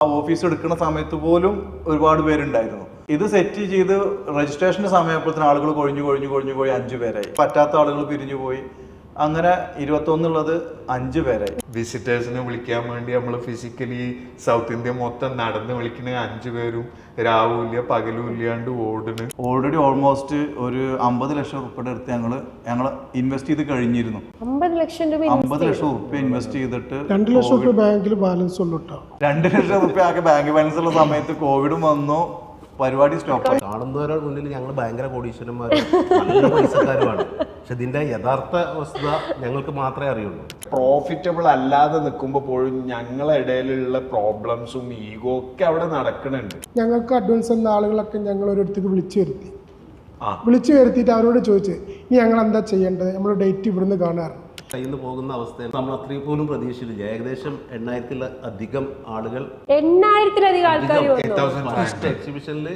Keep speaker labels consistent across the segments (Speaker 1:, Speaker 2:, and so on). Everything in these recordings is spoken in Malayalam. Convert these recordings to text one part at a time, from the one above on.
Speaker 1: ആ ഓഫീസ് എടുക്കുന്ന സമയത്ത് പോലും ഒരുപാട് പേരുണ്ടായിരുന്നു. ഇത് സെറ്റ് ചെയ്ത് രജിസ്ട്രേഷന്റെ സമയപ്പോഴത്തേന് ആളുകൾ കൊഴിഞ്ഞു 5 പേരായി. പറ്റാത്ത ആളുകൾ പിരിഞ്ഞു പോയി. അങ്ങനെ 21 5 പേരായി.
Speaker 2: വിസിറ്റേഴ്സിനെ വിളിക്കാൻ വേണ്ടി നമ്മൾ ഫിസിക്കലി സൗത്ത് ഇന്ത്യ മൊത്തം നടന്ന് വിളിക്കുന്ന 5 പേരും രാവിലെ പകലും ഇല്ലാണ്ട് ഓടുന്നു.
Speaker 1: ഓൾറെഡി ഓൾമോസ്റ്റ് ഒരു 50 ലക്ഷം റുപ്യയുടെ അടുത്ത് ഞങ്ങൾ ഇൻവെസ്റ്റ് ചെയ്ത് കഴിഞ്ഞിരുന്നു.
Speaker 3: 50 ലക്ഷം
Speaker 1: റുപ്യ ഇൻവെസ്റ്റ് ചെയ്തിട്ട്
Speaker 4: 2 ലക്ഷം റുപ്യ ബാങ്കിൽ ബാലൻസ് ഉള്ളൂ.
Speaker 1: 2 ലക്ഷം റുപ്യ ആകെ ബാങ്ക് ബാലൻസ് ഉള്ള സമയത്ത് കോവിഡും വന്നു, പരിപാടി സ്റ്റോപ്പ്.
Speaker 5: കാണുന്നവരുടെ മുന്നിൽ ഞങ്ങൾ ഭയങ്കര കോടീശ്വരന്മാരും നല്ല പൈസക്കാരുമാണ്. പക്ഷെ ഇതിന്റെ യഥാർത്ഥ വസ്തുത ഞങ്ങൾക്ക് മാത്രമേ അറിയുള്ളൂ.
Speaker 2: പ്രോഫിറ്റബിൾ അല്ലാതെ നിൽക്കുമ്പോൾ പോലും ഞങ്ങളെ ഇടയിലുള്ള പ്രോബ്ലംസും ഈഗോ ഒക്കെ അവിടെ നടക്കുന്നുണ്ട്.
Speaker 4: ഞങ്ങൾക്ക് അഡ്വാൻസ് എന്ന ആളുകളൊക്കെ ഞങ്ങൾ ഒരിടത്തേക്ക് വിളിച്ചു വരുത്തിയിട്ട് അവരോട് ചോദിച്ചു, ഇനി ഞങ്ങൾ എന്താ ചെയ്യേണ്ടത്, നമ്മൾ ഡേറ്റ് ഇവിടുന്ന് കാണാറ്
Speaker 5: കയ്യിൽ നിന്ന് പോകുന്ന അവസ്ഥയിൽ നമ്മൾ അത്രയും പോലും പ്രതീക്ഷിച്ചില്ല. ഏകദേശം 8000-ലധികം ആളുകൾ എക്സിബിഷനിൽ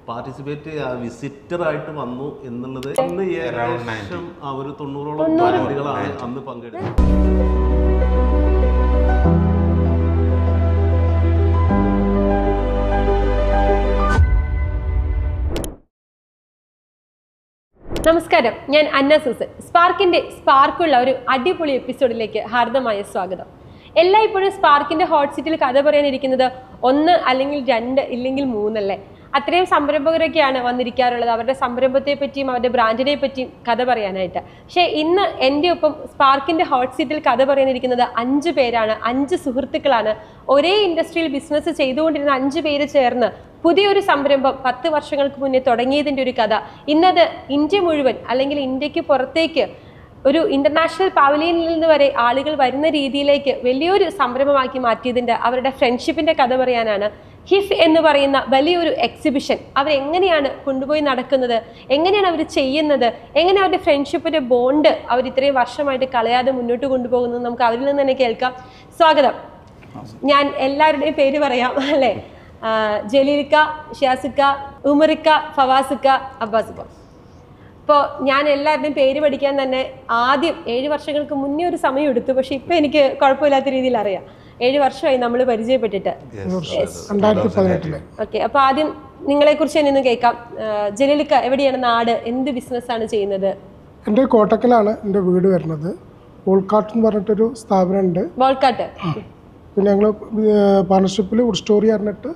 Speaker 5: പാർട്ടിസിപ്പേറ്റ് വിസിറ്റർ ആയിട്ട് വന്നു എന്നുള്ളത് ഏകദേശം ഒരു 90ഓളം ബ്രാൻഡുകളാണ് അന്ന് പങ്കെടുത്തത്.
Speaker 3: നമസ്കാരം, ഞാൻ അന്ന സൂസൻ. സ്പാർക്കിന്റെ സ്പാർക്കുള്ള ഒരു അടിപൊളി എപ്പിസോഡിലേക്ക് ഹാർദമായ സ്വാഗതം. എല്ലായ്പ്പോഴും സ്പാർക്കിന്റെ ഹോട്ട് സീറ്റിൽ കഥ പറയാനിരിക്കുന്നത് 1 അല്ലെങ്കിൽ 2 ഇല്ലെങ്കിൽ 3 അല്ലേ? അത്രയും സംരംഭകരൊക്കെയാണ് വന്നിരിക്കാറുള്ളത്. അവരുടെ സംരംഭത്തെ പറ്റിയും അവരുടെ ബ്രാൻഡിനെ പറ്റിയും കഥ പറയാനായിട്ട്. പക്ഷേ ഇന്ന് എൻ്റെ ഒപ്പം സ്പാർക്കിന്റെ ഹോട്ട് സീറ്റിൽ കഥ പറയാനിരിക്കുന്നത് 5 പേരാണ്. 5 സുഹൃത്തുക്കളാണ്. ഒരേ ഇൻഡസ്ട്രിയിൽ ബിസിനസ് ചെയ്തുകൊണ്ടിരുന്ന 5 പേര് ചേർന്ന് പുതിയൊരു സംരംഭം 10 വർഷങ്ങൾക്ക് മുന്നേ തുടങ്ങിയതിൻ്റെ ഒരു കഥ ഇന്നത് ഇന്ത്യ മുഴുവൻ അല്ലെങ്കിൽ ഇന്ത്യക്ക് പുറത്തേക്ക് ഒരു ഇന്റർനാഷണൽ പവലിയനിൽ നിന്ന് വരെ ആളുകൾ വരുന്ന രീതിയിലേക്ക് വലിയൊരു സംരംഭമാക്കി മാറ്റിയതിൻ്റെ അവരുടെ ഫ്രണ്ട്ഷിപ്പിന്റെ കഥ പറയാനാണ്. ഹിഫ് എന്ന് പറയുന്ന വലിയൊരു എക്സിബിഷൻ അവരെങ്ങനെയാണ് കൊണ്ടുപോയി നടക്കുന്നത്, എങ്ങനെയാണ് അവർ ചെയ്യുന്നത്, എങ്ങനെ അവരുടെ ഫ്രണ്ട്ഷിപ്പിന്റെ ബോണ്ട് അവർ ഇത്രയും വർഷമായിട്ട് കളയാതെ മുന്നോട്ട് കൊണ്ടുപോകുന്നത് നമുക്ക് അവരിൽ നിന്ന് തന്നെ കേൾക്കാം. സ്വാഗതം. ഞാൻ എല്ലാവരുടെയും പേര് പറയാം അല്ലേ? ജലീൽക്ക, ഷിയാസിക്ക, ഉമറിക്ക, ഫവാസിക്ക, അബ്ബാസിക്ക. ഇപ്പോൾ ഞാൻ എല്ലാവരുടെയും പേര് പഠിക്കാൻ തന്നെ ആദ്യം 7 വർഷങ്ങൾക്ക് മുന്നേ ഒരു സമയം എടുത്തു. പക്ഷെ ഇപ്പം എനിക്ക് കുഴപ്പമില്ലാത്ത രീതിയിൽ അറിയാം. 7 വർഷമായി നമ്മൾ പരിചയപ്പെട്ടിട്ട്.
Speaker 4: 2018.
Speaker 3: ഓക്കെ, അപ്പോൾ ആദ്യം നിങ്ങളെക്കുറിച്ച് തന്നെ ഒന്ന് കേൾക്കാം. ജലീൽക്ക, എവിടെയാണ് നാട്, എന്ത് ബിസിനസ്സാണ് ചെയ്യുന്നത്?
Speaker 4: എൻ്റെ കോട്ടക്കലാണ് എൻ്റെ വീട് വരുന്നത്. വോൾക്കാട്ട് എന്ന് പറഞ്ഞിട്ടൊരു സ്ഥാപനമുണ്ട്.
Speaker 3: വോൾക്കാട്ട്.
Speaker 4: പിന്നെ ഞങ്ങൾ പാർട്ണർഷിപ്പിൽ വുഡ് സ്റ്റോറി പറഞ്ഞിട്ട്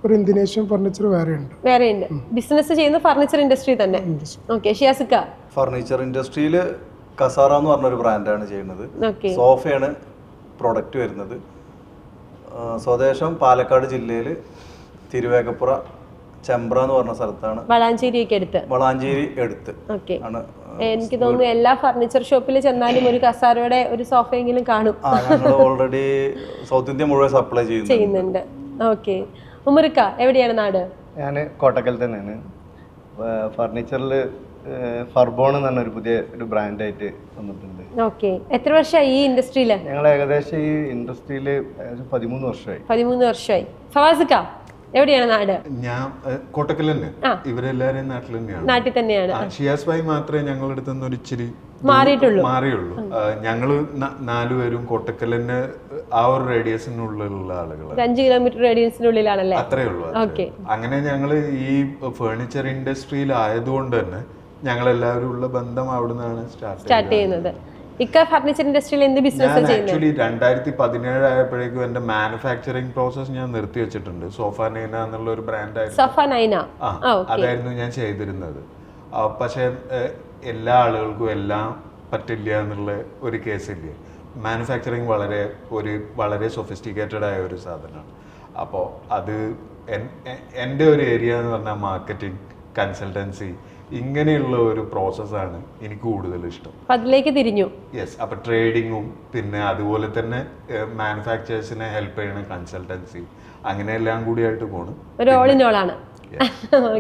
Speaker 4: ഒരു ഇന്തോനേഷ്യൻ ഫർണിച്ചർ വേറെയുണ്ട്.
Speaker 3: ബിസിനസ് ചെയ്യുന്ന ഫർണിച്ചർ ഇൻഡസ്ട്രി തന്നെ. ഓക്കെ, ഷിയാസിക്ക.
Speaker 1: ഫർണിച്ചർ ഇൻഡസ്ട്രിയിൽ കസാറ എന്ന് പറഞ്ഞൊരു ബ്രാൻഡാണ് ചെയ്യുന്നത്. സോഫയാണ് പ്രൊഡക്റ്റ് വരുന്നത്. സ്വദേശം പാലക്കാട് ജില്ലയിൽ തിരുവേഗപ്പുറ ചെമ്പ്ര എന്ന് പറഞ്ഞ സ്ഥലത്താണ്. വളാഞ്ചേരി അടുത്ത് ആണ്.
Speaker 3: എനിക്ക് തോന്നുന്നു എല്ലാ ഫർണിച്ചർ ഷോപ്പിൽ ചെന്നാലും ഒരു കസാരയുടെ ഒരു സോഫയെങ്കിലും കാണും.
Speaker 1: ഞങ്ങൾ ഓൾറെഡി സൗത്ത് ഇന്ത്യ മുഴുവൻ സപ്ലൈ ചെയ്യുന്നുണ്ട്.
Speaker 3: ഓക്കെ, ഉമറിക്ക, എവിടെയാണ് നാട്?
Speaker 6: ഞാൻ കോട്ടക്കൽ തന്നെയാണ്. ഫർണിച്ചറിൽ ഫർബോൺ എന്ന് പറഞ്ഞ ഒരു പുതിയ ഒരു ബ്രാൻഡായിട്ട് വന്നിട്ടുണ്ട്.
Speaker 3: ഓക്കെ, എത്ര വർഷമായി ഈ ഇൻഡസ്ട്രിയിൽ?
Speaker 6: ഞങ്ങൾ ഏകദേശം ഈ ഇൻഡസ്ട്രിയിൽ 13 വർഷമായി.
Speaker 3: 13 വർഷമായി. ഫവാസിക്ക, എവിടെയാണ് നാട്?
Speaker 2: ഞാൻ കോട്ടക്കൽ തന്നെ. ഇവരെല്ലാരും നാട്ടിൽ
Speaker 3: തന്നെയാണ്.
Speaker 2: ഷിയാസ് ഭായി മാത്രമേ ഞങ്ങളുടെ അടുത്ത് നിന്ന് ഒരിച്ചിരി
Speaker 3: മാറിയുള്ളൂ.
Speaker 2: ഞങ്ങള് 4 പേരും കോട്ടക്കൽ തന്നെ ആ ഒരു റേഡിയസിനുള്ളിലുള്ള ആളുകൾ.
Speaker 3: 5 കിലോമീറ്റർ റേഡിയസിനുള്ളിലാണല്ലേ?
Speaker 2: അത്രേ ഉള്ളൂ. അങ്ങനെ ഞങ്ങള് ഈ ഫർണിച്ചർ ഇൻഡസ്ട്രിയിൽ ആയതുകൊണ്ട് തന്നെ ഞങ്ങൾ എല്ലാവരും ഉള്ള ബന്ധം അവിടെ നിന്നാണ് സ്റ്റാർട്ട് ചെയ്യുന്നത്.
Speaker 3: ഇക്ക ഫർണിച്ചർ ഇൻഡസ്ട്രിയിൽ എന്ത് ബിസിനസ് ചെയ്യുന്നത്?
Speaker 2: ആക്ച്വലി 2017 ആയപ്പോഴേക്കും എന്റെ മാനുഫാക്ചറിങ് പ്രോസസ് ഞാൻ നിർത്തി വെച്ചിട്ടുണ്ട്. സോഫ നൈന എന്നുള്ള ഒരു അതായിരുന്നു ഞാൻ ചെയ്തിരുന്നത്. പക്ഷെ എല്ലാ ആളുകൾക്കും എല്ലാം പറ്റില്ല എന്നുള്ള ഒരു കേസില്ലേ. മാനുഫാക്ചറിങ് വളരെ സൊഫിസ്റ്റിക്കേറ്റഡ് ആയ ഒരു സാധനമാണ്. അപ്പോൾ അത് എൻ്റെ ഒരു ഏരിയ എന്ന് പറഞ്ഞാൽ മാർക്കറ്റിംഗ്, കൺസൾട്ടൻസി, ഇങ്ങനെയുള്ള ഒരു പ്രോസസ്സാണ് എനിക്ക് കൂടുതൽ ഇഷ്ടം.
Speaker 3: അതിലേക്ക് തിരിഞ്ഞു.
Speaker 2: യെസ്. അപ്പൊ ട്രേഡിങ്ങും പിന്നെ അതുപോലെ തന്നെ മാനുഫാക്ചേഴ്സിനെ ഹെൽപ്പ് ചെയ്യണ കൺസൾട്ടൻസി, അങ്ങനെ എല്ലാം കൂടിയായിട്ട് പോണു.
Speaker 3: ഒരു ഓൾ ഇൻ ഓൾ ആണ്.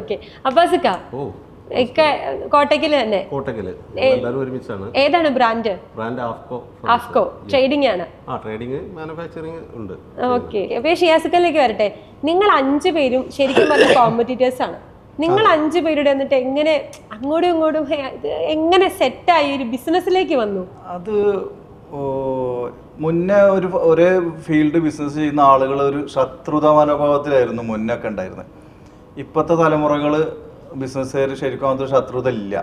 Speaker 3: ഓക്കെ, അബ്ബാസിക്ക, കോട്ടക്കല് തന്നെ.
Speaker 5: കോട്ടക്കല് ഒരുമിച്ചാണ്.
Speaker 3: ഏതാണ് ബ്രാൻഡ്? ആഫ്കോ. ട്രേഡിംഗ് ആണ്.
Speaker 5: ട്രേഡിംഗ്, മാനുഫാക്ചറിംഗ് ഉണ്ട്.
Speaker 3: ഓക്കെ, അപ്പൊ ഷിയാസിക്കലിലേക്ക് വരട്ടെ. നിങ്ങൾ 5 പേരും ശരിക്കും പറഞ്ഞ കോമ്പറ്റീറ്റേഴ്സ് ആണ്. നിങ്ങൾ 5 പേരുടെ എന്നിട്ട് എങ്ങനെ അങ്ങോട്ടും ഇങ്ങോട്ടും എങ്ങനെ സെറ്റായി ഒരു ബിസിനസ്സിലേക്ക് വന്നു?
Speaker 1: അത് മുന്നേ ഒരേ ഫീൽഡ് ബിസിനസ് ചെയ്യുന്ന ആളുകൾ ഒരു ശത്രുത മനോഭാവത്തിലായിരുന്നു മുന്നൊക്കെ ഉണ്ടായിരുന്നത്. ഇപ്പോഴത്തെ തലമുറകൾ ബിസിനസ്സുകാർ ശരിക്കും അങ്ങനത്തെ ശത്രുത ഇല്ല.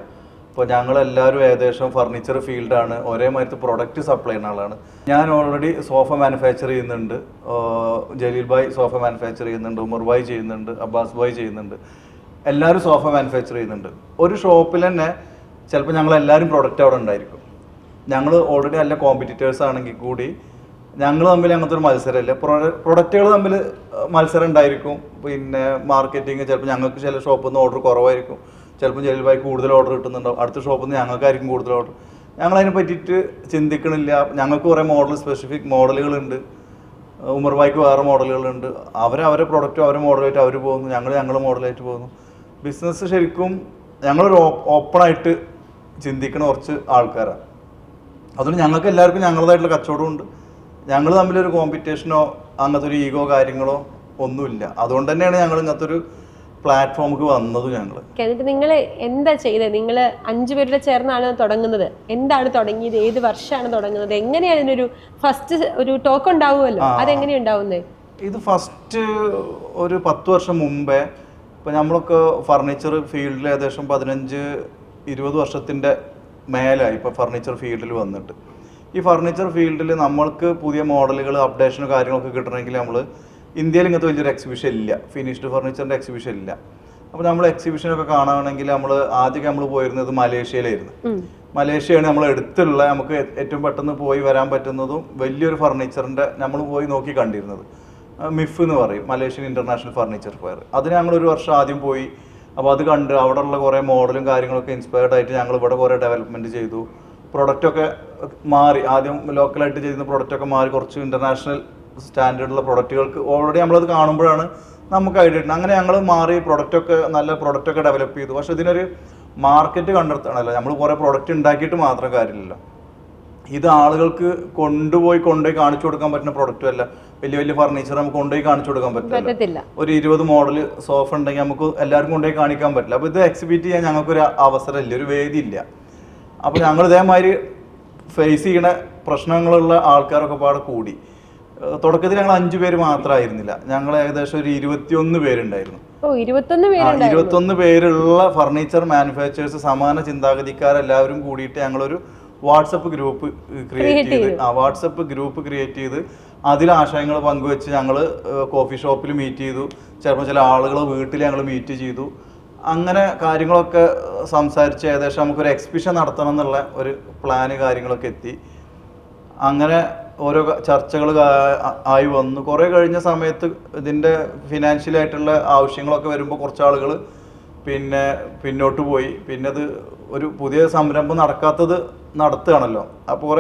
Speaker 1: ഇപ്പോൾ ഞങ്ങളെല്ലാവരും ഏകദേശം ഫർണിച്ചർ ഫീൽഡാണ്, ഒരേ മാതിരത്തെ പ്രൊഡക്റ്റ് സപ്ലൈ ചെയ്യുന്ന ആളാണ്. ഞാൻ ഓൾറെഡി സോഫ മാനുഫാക്ചർ ചെയ്യുന്നുണ്ട്, ജലീൽ ഭായ് സോഫ മാനുഫാക്ചർ ചെയ്യുന്നുണ്ട്, ഉമർ ഭായ് ചെയ്യുന്നുണ്ട്, അബ്ബാസ് ഭായ് ചെയ്യുന്നുണ്ട്, എല്ലാവരും സോഫ മാനുഫാക്ചർ ചെയ്യുന്നുണ്ട്. ഒരു ഷോപ്പിൽ തന്നെ ചിലപ്പോൾ ഞങ്ങളെല്ലാവരും പ്രൊഡക്റ്റ് അവിടെ ഉണ്ടായിരിക്കും. ഞങ്ങൾ ഓൾറെഡി നല്ല കോമ്പറ്റീറ്റേഴ്സ് ആണെങ്കിൽ കൂടി ഞങ്ങൾ തമ്മിൽ അങ്ങനത്തെ ഒരു മത്സരമില്ല. പ്രൊഡക്റ്റുകൾ തമ്മിൽ മത്സരം ഉണ്ടായിരിക്കും. പിന്നെ മാർക്കറ്റിങ് ചിലപ്പോൾ ഞങ്ങൾക്ക് ചില ഷോപ്പിൽ നിന്ന് ഓർഡർ കുറവായിരിക്കും, ചിലപ്പോൾ ജലീൽ ഭായ് കൂടുതൽ ഓർഡർ കിട്ടുന്നുണ്ടാവും, അടുത്ത ഷോപ്പിൽ നിന്ന് ഞങ്ങൾക്കായിരിക്കും കൂടുതൽ ഓർഡർ. ഞങ്ങളതിനെ പറ്റിയിട്ട് ചിന്തിക്കണില്ല. ഞങ്ങൾക്ക് കുറേ സ്പെസിഫിക് മോഡലുകളുണ്ട്, ഉമർ ഭായ്ക്ക് വേറെ മോഡലുകളുണ്ട്. അവരെ പ്രൊഡക്റ്റും അവരെ മോഡലായിട്ട് അവർ പോകുന്നു, ഞങ്ങൾ മോഡലായിട്ട് പോകുന്നു. ബിസിനസ് ശരിക്കും ഞങ്ങളൊരു ഓപ്പണായിട്ട് ചിന്തിക്കുന്ന കുറച്ച് ആൾക്കാരാണ്. അതുകൊണ്ട് ഞങ്ങൾക്ക് എല്ലാവർക്കും ഞങ്ങളുടേതായിട്ടുള്ള കച്ചവടമുണ്ട്. ഞങ്ങൾ തമ്മിലൊരു കോമ്പറ്റീഷനോ അങ്ങനത്തെ ഒരു ഈഗോ കാര്യങ്ങളോ ഒന്നുമില്ല. അതുകൊണ്ട് തന്നെയാണ് ഞങ്ങൾ ഇങ്ങനത്തെ ഒരു പ്ലാറ്റ്ഫോമിക്ക് വന്നത്.
Speaker 3: എന്നിട്ട് നിങ്ങൾ എന്താ ചെയ്തത്? നിങ്ങൾ 5 പേരുടെ ചേർന്നാണ് തുടങ്ങുന്നത്. എന്താണ് തുടങ്ങിയത്? ഏത് വർഷമാണ് തുടങ്ങുന്നത്? എങ്ങനെയാണ് ഇതിനൊരു ഫസ്റ്റ് ഒരു ടോക്ക് ഉണ്ടാവുമല്ലോ, അതെങ്ങനെയാണ് ഉണ്ടാവുന്നത്?
Speaker 1: ഇത് ഫസ്റ്റ് ഒരു 10 വർഷം മുമ്പേ, ഇപ്പം നമ്മളൊക്കെ ഫർണിച്ചർ ഫീൽഡിൽ ഏകദേശം 15-20 വർഷത്തിൻ്റെ മേലായി ഇപ്പോൾ ഫർണിച്ചർ ഫീൽഡിൽ വന്നിട്ട്. ഈ ഫർണിച്ചർ ഫീൽഡിൽ നമ്മൾക്ക് പുതിയ മോഡലുകൾ അപ്ഡേഷനും കാര്യങ്ങളൊക്കെ കിട്ടണമെങ്കിൽ നമ്മൾ ഇന്ത്യയിൽ ഇങ്ങനത്തെ വലിയൊരു എക്സിബിഷൻ ഇല്ല, ഫിനിഷ്ഡ് ഫർണിച്ചറിൻ്റെ എക്സിബിഷൻ ഇല്ല. അപ്പോൾ നമ്മൾ എക്സിബിഷനൊക്കെ കാണുകയാണെങ്കിൽ ആദ്യമൊക്കെ നമ്മൾ പോയിരുന്നത് മലേഷ്യയിലായിരുന്നു. മലേഷ്യയാണ് നമ്മൾ അടുത്തുള്ള നമുക്ക് ഏറ്റവും പെട്ടെന്ന് പോയി വരാൻ പറ്റുന്നതും വലിയൊരു ഫർണിച്ചറിൻ്റെ നമ്മൾ പോയി നോക്കി കണ്ടിരുന്നത്. മിഫ് എന്ന് പറയും, മലേഷ്യൻ ഇൻ്റർനാഷണൽ ഫർണിച്ചർ ഫെയർ. അതിന് ഞങ്ങളൊരു വർഷം ആദ്യം പോയി. അപ്പോൾ അത് കണ്ട് അവിടെയുള്ള കുറേ മോഡലും കാര്യങ്ങളൊക്കെ ഇൻസ്പയർഡ് ആയിട്ട് ഞങ്ങൾ ഇവിടെ കുറേ ഡെവലപ്മെൻറ്റ് ചെയ്തു. പ്രൊഡക്റ്റൊക്കെ മാറി, ആദ്യം ലോക്കലായിട്ട് ചെയ്യുന്ന പ്രൊഡക്റ്റൊക്കെ മാറി കുറച്ച് ഇൻ്റർനാഷണൽ സ്റ്റാൻഡേർഡുള്ള പ്രൊഡക്റ്റുകൾക്ക് ഓൾറെഡി നമ്മളത് കാണുമ്പോഴാണ് നമുക്ക് ഐഡിയ കിട്ടുന്നത്. അങ്ങനെ ഞങ്ങൾ മാറി നല്ല പ്രൊഡക്റ്റൊക്കെ ഡെവലപ്പ് ചെയ്തു. പക്ഷേ ഇതിനൊരു മാർക്കറ്റ് കണ്ടെത്തണമല്ലോ. നമ്മൾ കുറേ പ്രൊഡക്റ്റ് ഉണ്ടാക്കിയിട്ട് മാത്രം കാര്യമില്ലല്ലോ. ഇത് ആളുകൾക്ക് കൊണ്ടുപോയി കാണിച്ചു കൊടുക്കാൻ പറ്റുന്ന പ്രൊഡക്റ്റും അല്ല. വലിയ ഫർണിച്ചർ നമുക്ക് കൊണ്ടുപോയി കാണിച്ചു കൊടുക്കാൻ പറ്റില്ല. ഒരു 20 മോഡൽ സോഫ ഉണ്ടെങ്കിൽ നമുക്ക് എല്ലാവർക്കും കൊണ്ടുപോയി കാണിക്കാൻ പറ്റില്ല. അപ്പോൾ ഇത് എക്സിബിറ്റ് ചെയ്യാൻ ഞങ്ങൾക്കൊരു അവസരമില്ല, ഒരു വേദി ഇല്ല. അപ്പോൾ ഞങ്ങൾ ഇതേമാതിരി ഫേസ് ചെയ്യണ പ്രശ്നങ്ങളുള്ള ആൾക്കാരൊക്കെ പാടെ കൂടി. തുടക്കത്തിൽ ഞങ്ങൾ 5 പേര് മാത്രമായിരുന്നില്ല, ഞങ്ങൾ ഏകദേശം ഒരു 21 പേരുണ്ടായിരുന്നു. 21 പേരുള്ള ഫർണിച്ചർ മാനുഫാക്ചേഴ്സ്, സമാന ചിന്താഗതിക്കാരെല്ലാവരും കൂടിയിട്ട് ഞങ്ങളൊരു വാട്സപ്പ് ഗ്രൂപ്പ് ക്രിയേറ്റ് ചെയ്ത് അതിൽ ആശയങ്ങൾ പങ്കുവെച്ച് ഞങ്ങൾ കോഫി ഷോപ്പിൽ മീറ്റ് ചെയ്തു. ചിലപ്പോൾ ചില ആളുകൾ വീട്ടിൽ ഞങ്ങൾ മീറ്റ് ചെയ്തു. അങ്ങനെ കാര്യങ്ങളൊക്കെ സംസാരിച്ച് ഏകദേശം നമുക്കൊരു എക്സിബിഷൻ നടത്തണം എന്നുള്ള ഒരു പ്ലാന് കാര്യങ്ങളൊക്കെ എത്തി. അങ്ങനെ ഓരോ ചർച്ചകൾ ആയി വന്നു. കുറേ കഴിഞ്ഞ സമയത്ത് ഇതിൻ്റെ ഫിനാൻഷ്യലായിട്ടുള്ള ആവശ്യങ്ങളൊക്കെ വരുമ്പോൾ കുറച്ച് ആളുകൾ പിന്നെ പിന്നോട്ട് പോയി. പിന്നെ അത് ഒരു പുതിയ സംരംഭം നടത്തുകയാണല്ലോ. അപ്പോൾ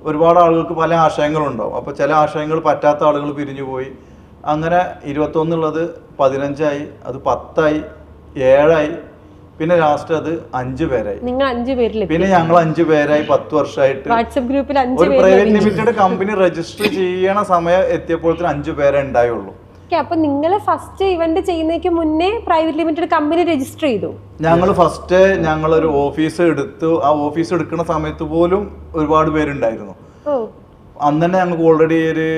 Speaker 1: ഒരുപാട് ആളുകൾക്ക് പല ആശയങ്ങളുണ്ടാവും. അപ്പോൾ ചില ആശയങ്ങൾ പറ്റാത്ത ആളുകൾ പിരിഞ്ഞു പോയി. അങ്ങനെ 21 ഉള്ളത് 15 അത് 10 7 പിന്നെ ലാസ്റ്റ് അത് 5 പേരായി. പിന്നെ ഞങ്ങൾ 5 പേരായി 10 വർഷമായിട്ട്.
Speaker 3: വാട്സ്ആപ്പ് ഗ്രൂപ്പിൽ
Speaker 1: ഒരു പ്രൈവറ്റ് ലിമിറ്റഡ് കമ്പനി രജിസ്റ്റർ ചെയ്യണ സമയം എത്തിയപ്പോഴത്തേന് 5 പേരെ ഉണ്ടായുള്ളൂ.
Speaker 3: അപ്പൊ നിങ്ങൾ ഫസ്റ്റ് ഇവന്റ് ചെയ്യുന്നതിന് മുന്നേ പ്രൈവറ്റ് ലിമിറ്റഡ് കമ്പനി രജിസ്റ്റർ ചെയ്തു?
Speaker 1: ഞങ്ങളൊരു ഓഫീസ് എടുത്തു. ആ ഓഫീസ് എടുക്കുന്ന സമയത്ത് പോലും ഒരുപാട് പേരുണ്ടായിരുന്നു. അന്ന് തന്നെ ഞങ്ങൾക്ക് ഓൾറെഡി ഒരു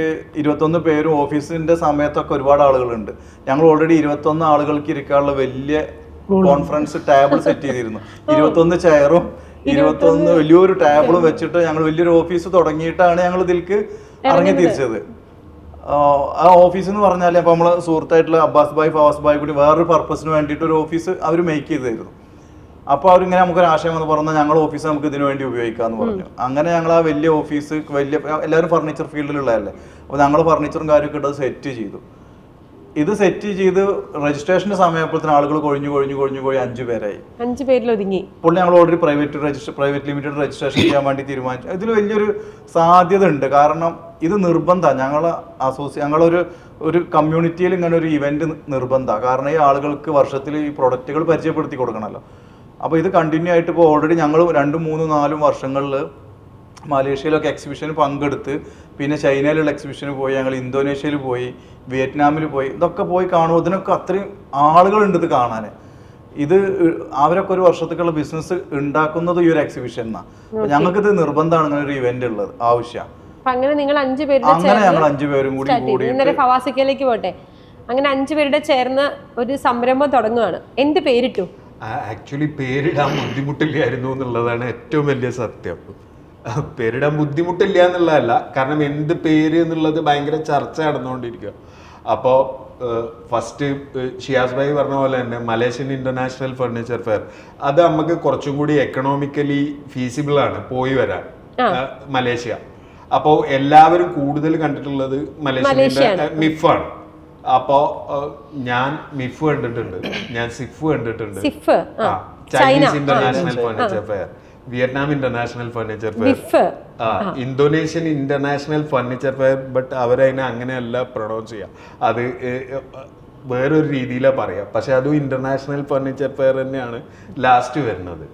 Speaker 1: 21 പേരും ഓഫീസിന്റെ സമയത്തൊക്കെ ഒരുപാട് ആളുകളുണ്ട്. ഞങ്ങൾ ഓൾറെഡി 21 ആളുകൾക്ക് ഇരിക്കാനുള്ള വലിയ കോൺഫറൻസ് ടേബിൾ സെറ്റ് ചെയ്തിരുന്നു. 21 ചെയറും 21 വലിയൊരു ടേബിളും വെച്ചിട്ട് ഞങ്ങൾ വലിയൊരു ഓഫീസ് തുടങ്ങിയിട്ടാണ് ഞങ്ങൾ ഇതിലേക്ക് ഇറങ്ങി തിരിച്ചത്. ആ ഓഫീസ് എന്ന് പറഞ്ഞാൽ അപ്പോൾ നമ്മൾ സുഹൃത്തായിട്ടുള്ള അബ്ബാസ് ഭായ് ഫവാസ് ഭായ് കൂടി വേറൊരു പർപ്പസിന് വേണ്ടിയിട്ട് ഒരു ഓഫീസ് അവർ മേക്ക് ചെയ്തായിരുന്നു. അപ്പോൾ അവരിങ്ങനെ നമുക്കൊരു ആശയം എന്ന് പറഞ്ഞാൽ ഞങ്ങൾ ഓഫീസ് നമുക്ക് ഇതിനു വേണ്ടി ഉപയോഗിക്കാമെന്ന് പറഞ്ഞു. അങ്ങനെ ഞങ്ങൾ ആ വലിയ ഓഫീസ് എല്ലാവരും ഫർണിച്ചർ ഫീൽഡിലുള്ളതല്ലേ, അപ്പോൾ ഞങ്ങൾ ഫർണിച്ചറും കാര്യമൊക്കെ ഇട്ടത് സെറ്റ് ചെയ്തു. ഇത് സെറ്റ് ചെയ്ത് രജിസ്ട്രേഷന്റെ സമയപ്പോഴത്തേന് ആളുകൾ കൊഴിഞ്ഞു 5 പേരായി. 5 പേരിൽ ഒതുങ്ങി. ഇപ്പോൾ ഞങ്ങൾ ഓൾറെഡി പ്രൈവറ്റ് ലിമിറ്റഡ് രജിസ്ട്രേഷൻ ചെയ്യാൻ വേണ്ടി തീരുമാനിച്ചു. ഇതിൽ വലിയൊരു സാധ്യത ഉണ്ട്. കാരണം ഇത് നിർബന്ധമാണ്. ഞങ്ങളൊരു കമ്മ്യൂണിറ്റിയിൽ ഇങ്ങനെ ഒരു ഇവന്റ് നിർബന്ധമാണ്. കാരണം ഈ ആളുകൾക്ക് വർഷത്തിൽ ഈ പ്രൊഡക്റ്റുകൾ പരിചയപ്പെടുത്തി കൊടുക്കണമല്ലോ. അപ്പോൾ ഇത് കണ്ടിന്യൂ ആയിട്ട് ഇപ്പോൾ ഓൾറെഡി ഞങ്ങൾ 2, 3, 4 വർഷങ്ങളിൽ മലേഷ്യയിലൊക്കെ എക്സിബിഷന് പങ്കെടുത്ത്, പിന്നെ ചൈനയിലുള്ള എക്സിബിഷന് പോയി, ഞങ്ങൾ ഇന്തോനേഷ്യയിൽ പോയി, വിയറ്റ്നാമിൽ പോയി. ഇതൊക്കെ പോയി കാണുമ്പോൾ ഇതിനൊക്കെ അത്രയും ആളുകളുണ്ട് ഇത് കാണാൻ. ഇത് അവരൊക്കെ ഒരു വർഷത്തേക്കുള്ള ബിസിനസ് ഉണ്ടാക്കുന്നത് ഈ ഒരു എക്സിബിഷനാണ്. ഞങ്ങൾക്കിത് നിർബന്ധമാണ് ഇങ്ങനെ ഒരു ഇവന്റ് ഉള്ളത്, ആവശ്യം.
Speaker 3: അങ്ങനെ നിങ്ങൾ 5 പേരുടെ
Speaker 1: അങ്ങനെ ഞങ്ങൾ 5 പേരും കൂടി
Speaker 3: ഇന്നലെ ഫവാസിക്കയിലേക്ക് പോട്ടെ. അങ്ങനെ 5 പേരുടെ ചേർന്ന് ഒരു സംരംഭം തുടങ്ങുകയാണ്. എന്ത് പേരിട്ടു?
Speaker 2: ആക്ച്വലി പേരിടാൻ ബുദ്ധിമുട്ടില്ലായിരുന്നു എന്നുള്ളതാണ് ഏറ്റവും വലിയ സത്യം. പേരിടാൻ ബുദ്ധിമുട്ടില്ല എന്നുള്ളതല്ല, കാരണം എന്ത് പേര് എന്നുള്ളത് ഭയങ്കര ചർച്ച നടന്നുകൊണ്ടിരിക്കുക. അപ്പോൾ ഫസ്റ്റ് ഷിയാസ് ഭായി പറഞ്ഞ പോലെ തന്നെ മലേഷ്യൻ ഇന്റർനാഷണൽ ഫർണിച്ചർ ഫെയർ, അത് നമുക്ക് കുറച്ചും കൂടി എക്കണോമിക്കലി ഫീസിബിൾ ആണ് പോയി വരാൻ മലേഷ്യ. അപ്പോൾ എല്ലാവരും കൂടുതൽ കണ്ടിട്ടുള്ളത് മലേഷ്യൻ മിഫാണ്. അപ്പോ ഞാൻ മിഫ് കണ്ടിട്ടുണ്ട്, ഞാൻ സിഫ് കണ്ടിട്ടുണ്ട്, Chinese international furniture fair, Vietnam international furniture fair, Indonesian international furniture fair. But അവരതിനെ അങ്ങനെയല്ല പ്രൊണൗൺസ് ചെയ്യുക, അത് വേറൊരു രീതിയിലാണ് പറയുക. പക്ഷെ അതും ഇന്റർനാഷണൽ ഫർണിച്ചർ ഫെയർ തന്നെയാണ് ലാസ്റ്റ് വരുന്നത്.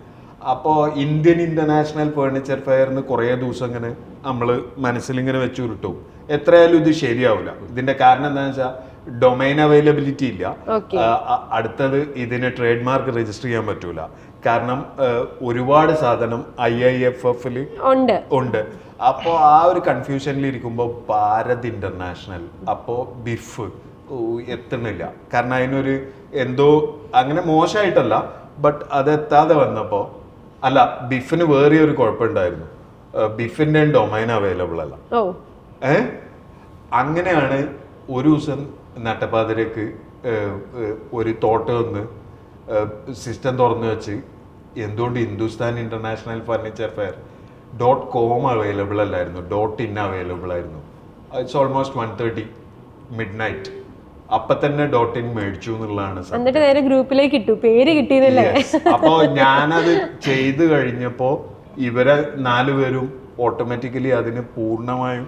Speaker 2: അപ്പോൾ ഇന്ത്യൻ ഇന്റർനാഷണൽ ഫർണിച്ചർ ഫെയറിന് കുറേ ദിവസം ഇങ്ങനെ നമ്മൾ മനസ്സിലിങ്ങനെ വെച്ച് ഉരുട്ടും. എത്രയായാലും ഇത് ശരിയാവില്ല. ഇതിന്റെ കാരണം എന്താണെന്ന് വെച്ചാൽ ഡൊമൈൻ അവൈലബിലിറ്റി ഇല്ല. അടുത്തത് ഇതിന് ട്രേഡ് മാർക്ക് രജിസ്റ്റർ ചെയ്യാൻ പറ്റൂല. കാരണം ഒരുപാട് സാധനം IIFF ഉണ്ട്. അപ്പോൾ ആ ഒരു കൺഫ്യൂഷനിൽ ഇരിക്കുമ്പോൾ ഭാരത് ഇന്റർനാഷണൽ, അപ്പോൾ ബിഫ് എത്തണില്ല. കാരണം അതിനൊരു എന്തോ അങ്ങനെ മോശമായിട്ടല്ല, ബട്ട് അത് എത്താതെ വന്നപ്പോൾ അല്ല, ബിഫിന് വേറെ ഒരു കുഴപ്പമുണ്ടായിരുന്നു, ബിഫിന്റെ ഡൊമൈൻ അവൈലബിൾ അല്ല. അങ്ങനെയാണ് ഒരു ദിവസം നട്ടപ്പാതിരക്ക് ഒരു തോട്ട് വന്ന് സിസ്റ്റം തുറന്നു വെച്ച് എന്തുകൊണ്ട് Hindustan international furniture fair .com available അല്ലായിരുന്നു, .in അവൈലബിൾ ആയിരുന്നു. It's almost 1:30 midnight. അപ്പൊ തന്നെ .in മേടിച്ചു എന്നുള്ളതാണ്.
Speaker 3: എന്നിട്ട് നേരെ ഗ്രൂപ്പിലേക്ക് ഇട്ടു, പേര് കിട്ടിയതല്ലേ.
Speaker 2: അപ്പോ ഞാനത് ചെയ്തു കഴിഞ്ഞപ്പോ ഇവരെ 4 പേരും ഓട്ടോമാറ്റിക്കലി അതിന് പൂർണ്ണമായും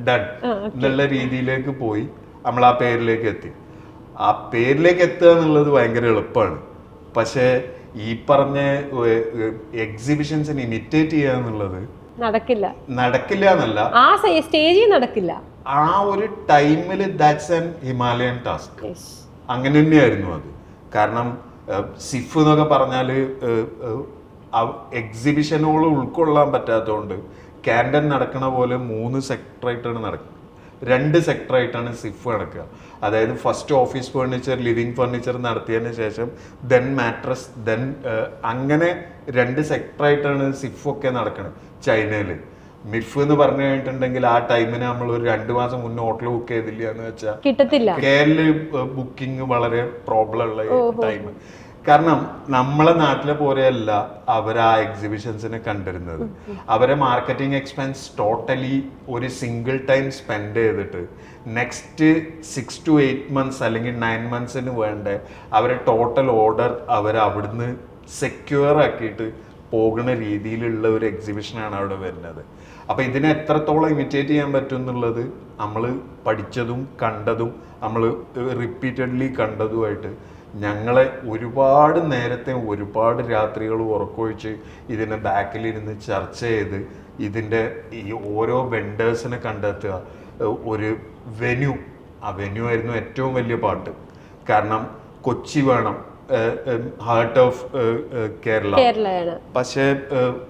Speaker 2: ഡൺ എന്നുള്ള രീതിയിലേക്ക് പോയി. നമ്മൾ ആ പേരിലേക്ക് എത്തി. ആ പേരിലേക്ക് എത്തുക എന്നുള്ളത് ഭയങ്കര എളുപ്പമാണ്. പക്ഷേ ഈ പറഞ്ഞ എക്സിബിഷൻസിന് ഇമിറ്റേറ്റ് ചെയ്യുക എന്നുള്ളത് നടക്കില്ല എന്നല്ല,
Speaker 3: ആ സ്റ്റേജിൽ നടക്കില്ല.
Speaker 2: ആ ഒരു ടൈമിൽ ദാറ്റ്സ് ആൻ ഹിമാലയൻ ടാസ്ക്. അങ്ങനെ തന്നെയായിരുന്നു അത്. കാരണം സിഫ് എന്നൊക്കെ പറഞ്ഞാൽ എക്സിബിഷനോട് ഉൾക്കൊള്ളാൻ പറ്റാത്തതുകൊണ്ട് കാൻഡൻ നടക്കണ പോലെ 3 സെക്ടറായിട്ടാണ് നടക്കുക. 2 സെക്ടറായിട്ടാണ് സിഫ് നടക്കുക. അതായത് first office furniture, living furniture നടത്തിയതിന് ശേഷം ദെൻ മാട്രസ്, ദെൻ അങ്ങനെ 2 സെക്ടറായിട്ടാണ് സിഫ് ഒക്കെ നടക്കുന്നത് ചൈനയിൽ. മിഫ് എന്ന് പറഞ്ഞു കഴിഞ്ഞിട്ടുണ്ടെങ്കിൽ ആ ടൈമിന് നമ്മൾ ഒരു 2 മാസം മുന്നേ ഹോട്ടൽ ബുക്ക് ചെയ്തില്ല എന്ന് വെച്ചാൽ കിട്ടത്തില്ല. കേരള ബുക്കിംഗ് വളരെ പ്രോബ്ലം ഉള്ള ടൈം. കാരണം നമ്മളെ നാട്ടിലെ പോലെയല്ല അവർ ആ എക്സിബിഷൻസിനെ കണ്ടിരുന്നത്. അവരെ മാർക്കറ്റിംഗ് എക്സ്പെൻസ് ടോട്ടലി ഒരു സിംഗിൾ ടൈം സ്പെൻഡ് ചെയ്തിട്ട് നെക്സ്റ്റ് 6 to 8 months അല്ലെങ്കിൽ 9 months വേണ്ട അവരെ ടോട്ടൽ ഓർഡർ അവർ അവിടുന്ന് സെക്യൂർ ആക്കിയിട്ട് പോകുന്ന രീതിയിലുള്ള ഒരു എക്സിബിഷനാണ് അവിടെ വരുന്നത്. അപ്പം ഇതിനെ എത്രത്തോളം ഇമിറ്റേറ്റ് ചെയ്യാൻ പറ്റും എന്നുള്ളത് നമ്മൾ പഠിച്ചതും കണ്ടതും നമ്മൾ റിപ്പീറ്റഡ്ലി കണ്ടതുമായിട്ട് ഞങ്ങളെ ഒരുപാട് നേരത്തെ ഒരുപാട് രാത്രികൾ ഉറക്കൊഴിച്ച് ഇതിനെ ബാക്കിലിരുന്ന് ചർച്ച ചെയ്ത് ഇതിൻ്റെ ഈ ഓരോ വെണ്ടേഴ്സിനെ കണ്ടെത്തുക, ഒരു വെന്യൂ. ആ വെന്യൂ ആയിരുന്നു ഏറ്റവും വലിയ പാട്ട്. കാരണം കൊച്ചി വേണം, ഹാർട്ട് ഓഫ് കേരള. പക്ഷേ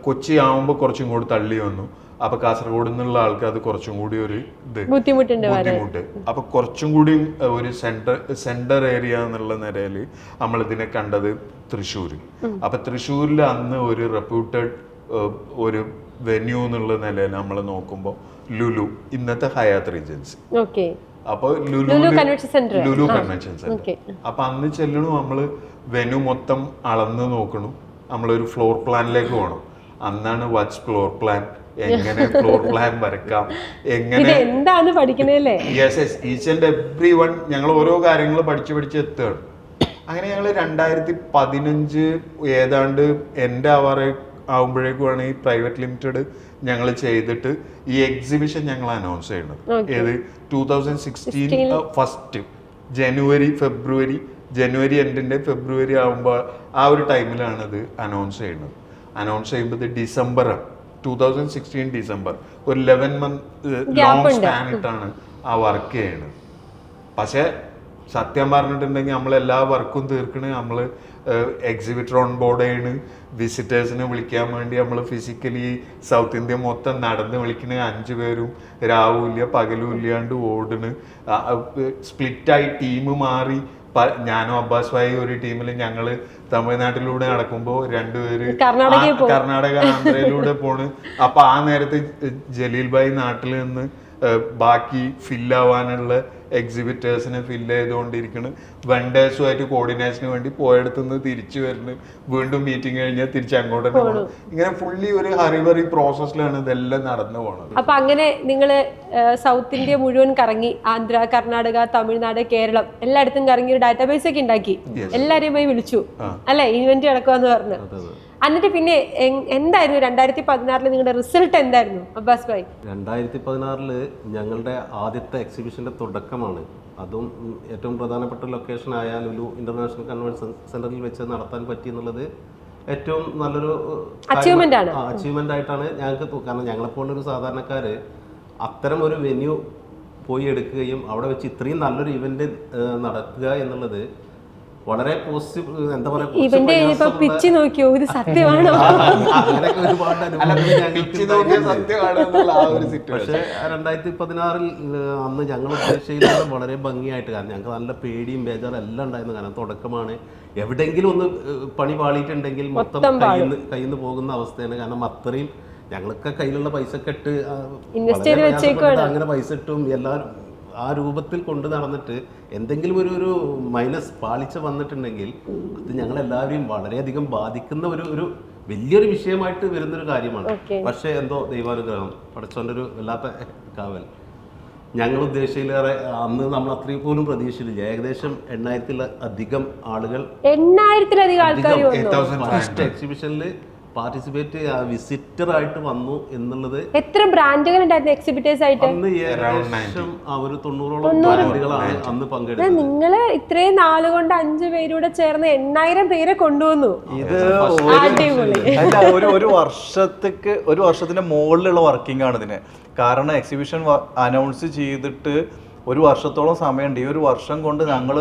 Speaker 2: കൊച്ചി ആവുമ്പോൾ കുറച്ചും കൂടി തള്ളി വന്നു. അപ്പൊ കാസർഗോഡ് നിന്നുള്ള ആൾക്ക് അത് കുറച്ചും കൂടി ഒരു ബുദ്ധിമുട്ട്. അപ്പൊ കുറച്ചും കൂടി ഒരു സെന്റർ ഏരിയ എന്നുള്ള നിലയിൽ നമ്മൾ ഇതിനെ കണ്ടത് തൃശ്ശൂർ. അപ്പൊ തൃശ്ശൂരിൽ അന്ന് ഒരു റെപ്യൂട്ടഡ് ഒരു വെന്യൂ എന്നുള്ള നിലയിൽ നമ്മൾ നോക്കുമ്പോൾ ലുലു, ഇന്നത്തെ ഹയാത്ത് റീജൻസി. അപ്പൊ ലുലു കൺവെൻഷൻ സെന്റർ. അപ്പൊ അന്ന് ചെല്ലണു നമ്മള് വെന്യൂ മൊത്തം അളന്ന് നോക്കണു, നമ്മളൊരു ഫ്ലോർ പ്ലാനിലേക്ക് പോകണം. അന്നാണ് വാച്ച് ഫ്ലോർ പ്ലാൻ, എങ്ങനെ ഫ്ലോർ പ്ലാൻ വരക്കാം, എങ്ങനെ
Speaker 3: എന്താണ് പഠിക്കണല്ലേ.
Speaker 2: Yes each and every one ഞങ്ങൾ ഓരോ കാര്യങ്ങൾ പഠിച്ച് എത്തുകയാണ്. അങ്ങനെ ഞങ്ങൾ 2015 ഏതാണ്ട് എൻ്റെ ആവുമ്പോഴേക്കുമാണ് ഈ പ്രൈവറ്റ് ലിമിറ്റഡ് ഞങ്ങൾ ചെയ്തിട്ട് ഈ എക്സിബിഷൻ ഞങ്ങൾ അനൗൺസ് ചെയ്യുന്നത്. ഏത് 2016 ഫസ്റ്റ് ജനുവരി എൻഡിൻ്റെ ഫെബ്രുവരി ആകുമ്പോൾ ആ ഒരു ടൈമിലാണ് ഇത് അനൗൺസ് ചെയ്യുന്നത്. അനൗൺസ് ചെയ്യുമ്പോൾ ഡിസംബർ 2016 ഡിസംബർ, ഒരു 11 month ലോങ് സ്പാൻ ഇട്ടാണ് ആ വർക്ക് ചെയ്യുന്നത്. പക്ഷെ സത്യം പറഞ്ഞിട്ടുണ്ടെങ്കിൽ നമ്മളെല്ലാ വർക്കും തീർക്കണ്, നമ്മൾ എക്സിബിറ്റർ ഓൺ ബോർഡ് ആണ്, വിസിറ്റേഴ്സിനെ വിളിക്കാൻ വേണ്ടി നമ്മൾ ഫിസിക്കലി സൗത്ത് ഇന്ത്യ മൊത്തം നടന്ന് വിളിക്കണ 5 പേരും രാവും ഇല്ല പകലും ഇല്ലാണ്ട് ഓടണ്. സ്പ്ലിറ്റായി ടീം മാറി, ഞാനും അബ്ബാസ് ഭായി ഒരു ടീമിൽ ഞങ്ങള് തമിഴ്നാട്ടിലൂടെ നടക്കുമ്പോൾ 2 പേര് കർണാടക ആന്ധ്രയിലൂടെ പോണ്. അപ്പൊ ആ നേരത്തെ ജലീൽ ഭായി നാട്ടിൽ നിന്ന് ബാക്കി ഫില്ലാവാനുള്ള എക്സിബിറ്റേഴ്സിനെ ഫില്ല് ചെയ്തുകൊണ്ടിരിക്കുന്നു. വെണ്ടേഴ്സുമായിട്ട് കോർഡിനേഷന് വേണ്ടി പോയടത്തുനിന്ന് തിരിച്ചു വരുന്നു, വീണ്ടും മീറ്റിംഗ് കഴിഞ്ഞാൽ തിരിച്ച് അങ്ങോട്ട് തന്നെ പോകണം. ഇങ്ങനെ ഫുള്ളി ഒരു ഹറിബറി പ്രോസസ്സിലാണ് ഇതെല്ലാം നടന്നു പോണത്.
Speaker 3: അപ്പൊ അങ്ങനെ നിങ്ങള് സൗത്ത് ഇന്ത്യ മുഴുവൻ കറങ്ങി, ആന്ധ്ര, കർണാടക, തമിഴ്നാട്, കേരളം എല്ലായിടത്തും കറങ്ങി ഒരു ഡാറ്റാബേസ് ഒക്കെ ഉണ്ടാക്കി, എല്ലാരെയും പോയി വിളിച്ചു അല്ലെ, ഇവന്റ് നടക്കുവാന്ന് പറഞ്ഞു. എന്നിട്ട് പിന്നെ എന്തായിരുന്നു 2016 നിങ്ങളുടെ റിസൾട്ട് എന്തായിരുന്നു അബ്ബാസ് ഭായ്?
Speaker 5: 2016 ഞങ്ങളുടെ ആദ്യത്തെ എക്സിബിഷന്റെ തുടക്കമാണ്. അതും ഏറ്റവും പ്രധാനപ്പെട്ട ലൊക്കേഷൻ ആയ ലുലു ഇന്റർനാഷണൽ കൺവെൻഷൻ സെന്ററിൽ വെച്ച് നടത്താൻ പറ്റി എന്നുള്ളത് ഏറ്റവും നല്ലൊരു അച്ചീവ്മെന്റ് ആയിട്ടാണ് ഞങ്ങൾക്ക്. കാരണം ഞങ്ങളെപ്പോലൊരു സാധാരണക്കാര് അത്തരം ഒരു വെന്യൂ പോയി എടുക്കുകയും അവിടെ വെച്ച് ഇത്രയും നല്ലൊരു ഇവന്റ് നടത്തുക എന്നുള്ളത് വളരെ പോസിറ്റീവ്, എന്താ പറയാ,
Speaker 3: പിച്ച് നോക്കിയോ ഇത് സത്യമാണോ?
Speaker 5: അങ്ങനെയൊക്കെ ഒരുപാട് പക്ഷേ 2016 അന്ന് ഞങ്ങൾ ഉദ്ദേശിച്ചത് വളരെ ഭംഗിയായിട്ട്, കാരണം ഞങ്ങൾക്ക് നല്ല പേടിയും ബേജാറും എല്ലാം ഉണ്ടായിരുന്നു. കാരണം തുടക്കമാണ്, എവിടെയെങ്കിലും ഒന്ന് പണി പാളിയിട്ടുണ്ടെങ്കിൽ മൊത്തം കയ്യിൽ നിന്ന് പോകുന്ന അവസ്ഥയാണ്. കാരണം അത്രയും ഞങ്ങളൊക്കെ കയ്യിലുള്ള പൈസ ഒക്കെ ഇട്ട് അങ്ങനെ പൈസ ഇട്ടും എല്ലാവരും ആ രൂപത്തിൽ കൊണ്ട് നടന്നിട്ട് എന്തെങ്കിലും ഒരു മൈനസ് പാളിച്ച വന്നിട്ടുണ്ടെങ്കിൽ അത് ഞങ്ങളെല്ലാവരെയും വളരെയധികം ബാധിക്കുന്ന ഒരു വലിയൊരു വിഷയമായിട്ട് വരുന്നൊരു കാര്യമാണ്. പക്ഷേ എന്തോ ദൈവാനുഗ്രഹം, പടച്ചോൻ്റെ ഒരു വല്ലാത്ത കാവൽ. ഞങ്ങൾ ഉദ്ദേശിച്ചിലേറെ അന്ന് നമ്മൾ അത്രയും പോലും പ്രതീക്ഷിച്ചില്ല. ഏകദേശം 8,000-ലധികം ആളുകൾ,
Speaker 3: 8,000
Speaker 5: ഫസ്റ്റ് എക്സിബിഷനിൽ പാർട്ടിസിപ്പേറ്റ് വിസിറ്റർ ആയിട്ട് വന്നു എന്നുള്ളത്.
Speaker 3: എത്ര ബ്രാൻഡുകൾ ഉണ്ടായിരുന്നു എക്സിബിറ്റേഴ്സ് ആയിട്ട്?
Speaker 5: അന്ന് ഏകദേശം 90-ഓളം ബ്രാൻഡുകളാണ് അന്ന് പങ്കെടുത്തത്.
Speaker 3: നിങ്ങള് ഇത്രയും നാള് കൊണ്ട് 5 പേരൂടെ ചേർന്ന് 8,000 പേരെ കൊണ്ടുവന്നു.
Speaker 1: ഇത് ഒരു വർഷത്തിന്റെ മുകളിലുള്ള വർക്കിംഗ് ആണ് ഇതിന്. കാരണം എക്സിബിഷൻ അനൗൺസ് ചെയ്തിട്ട് ഒരു വർഷത്തോളം സമയമുണ്ട്. ഈ ഒരു വർഷം കൊണ്ട് ഞങ്ങൾ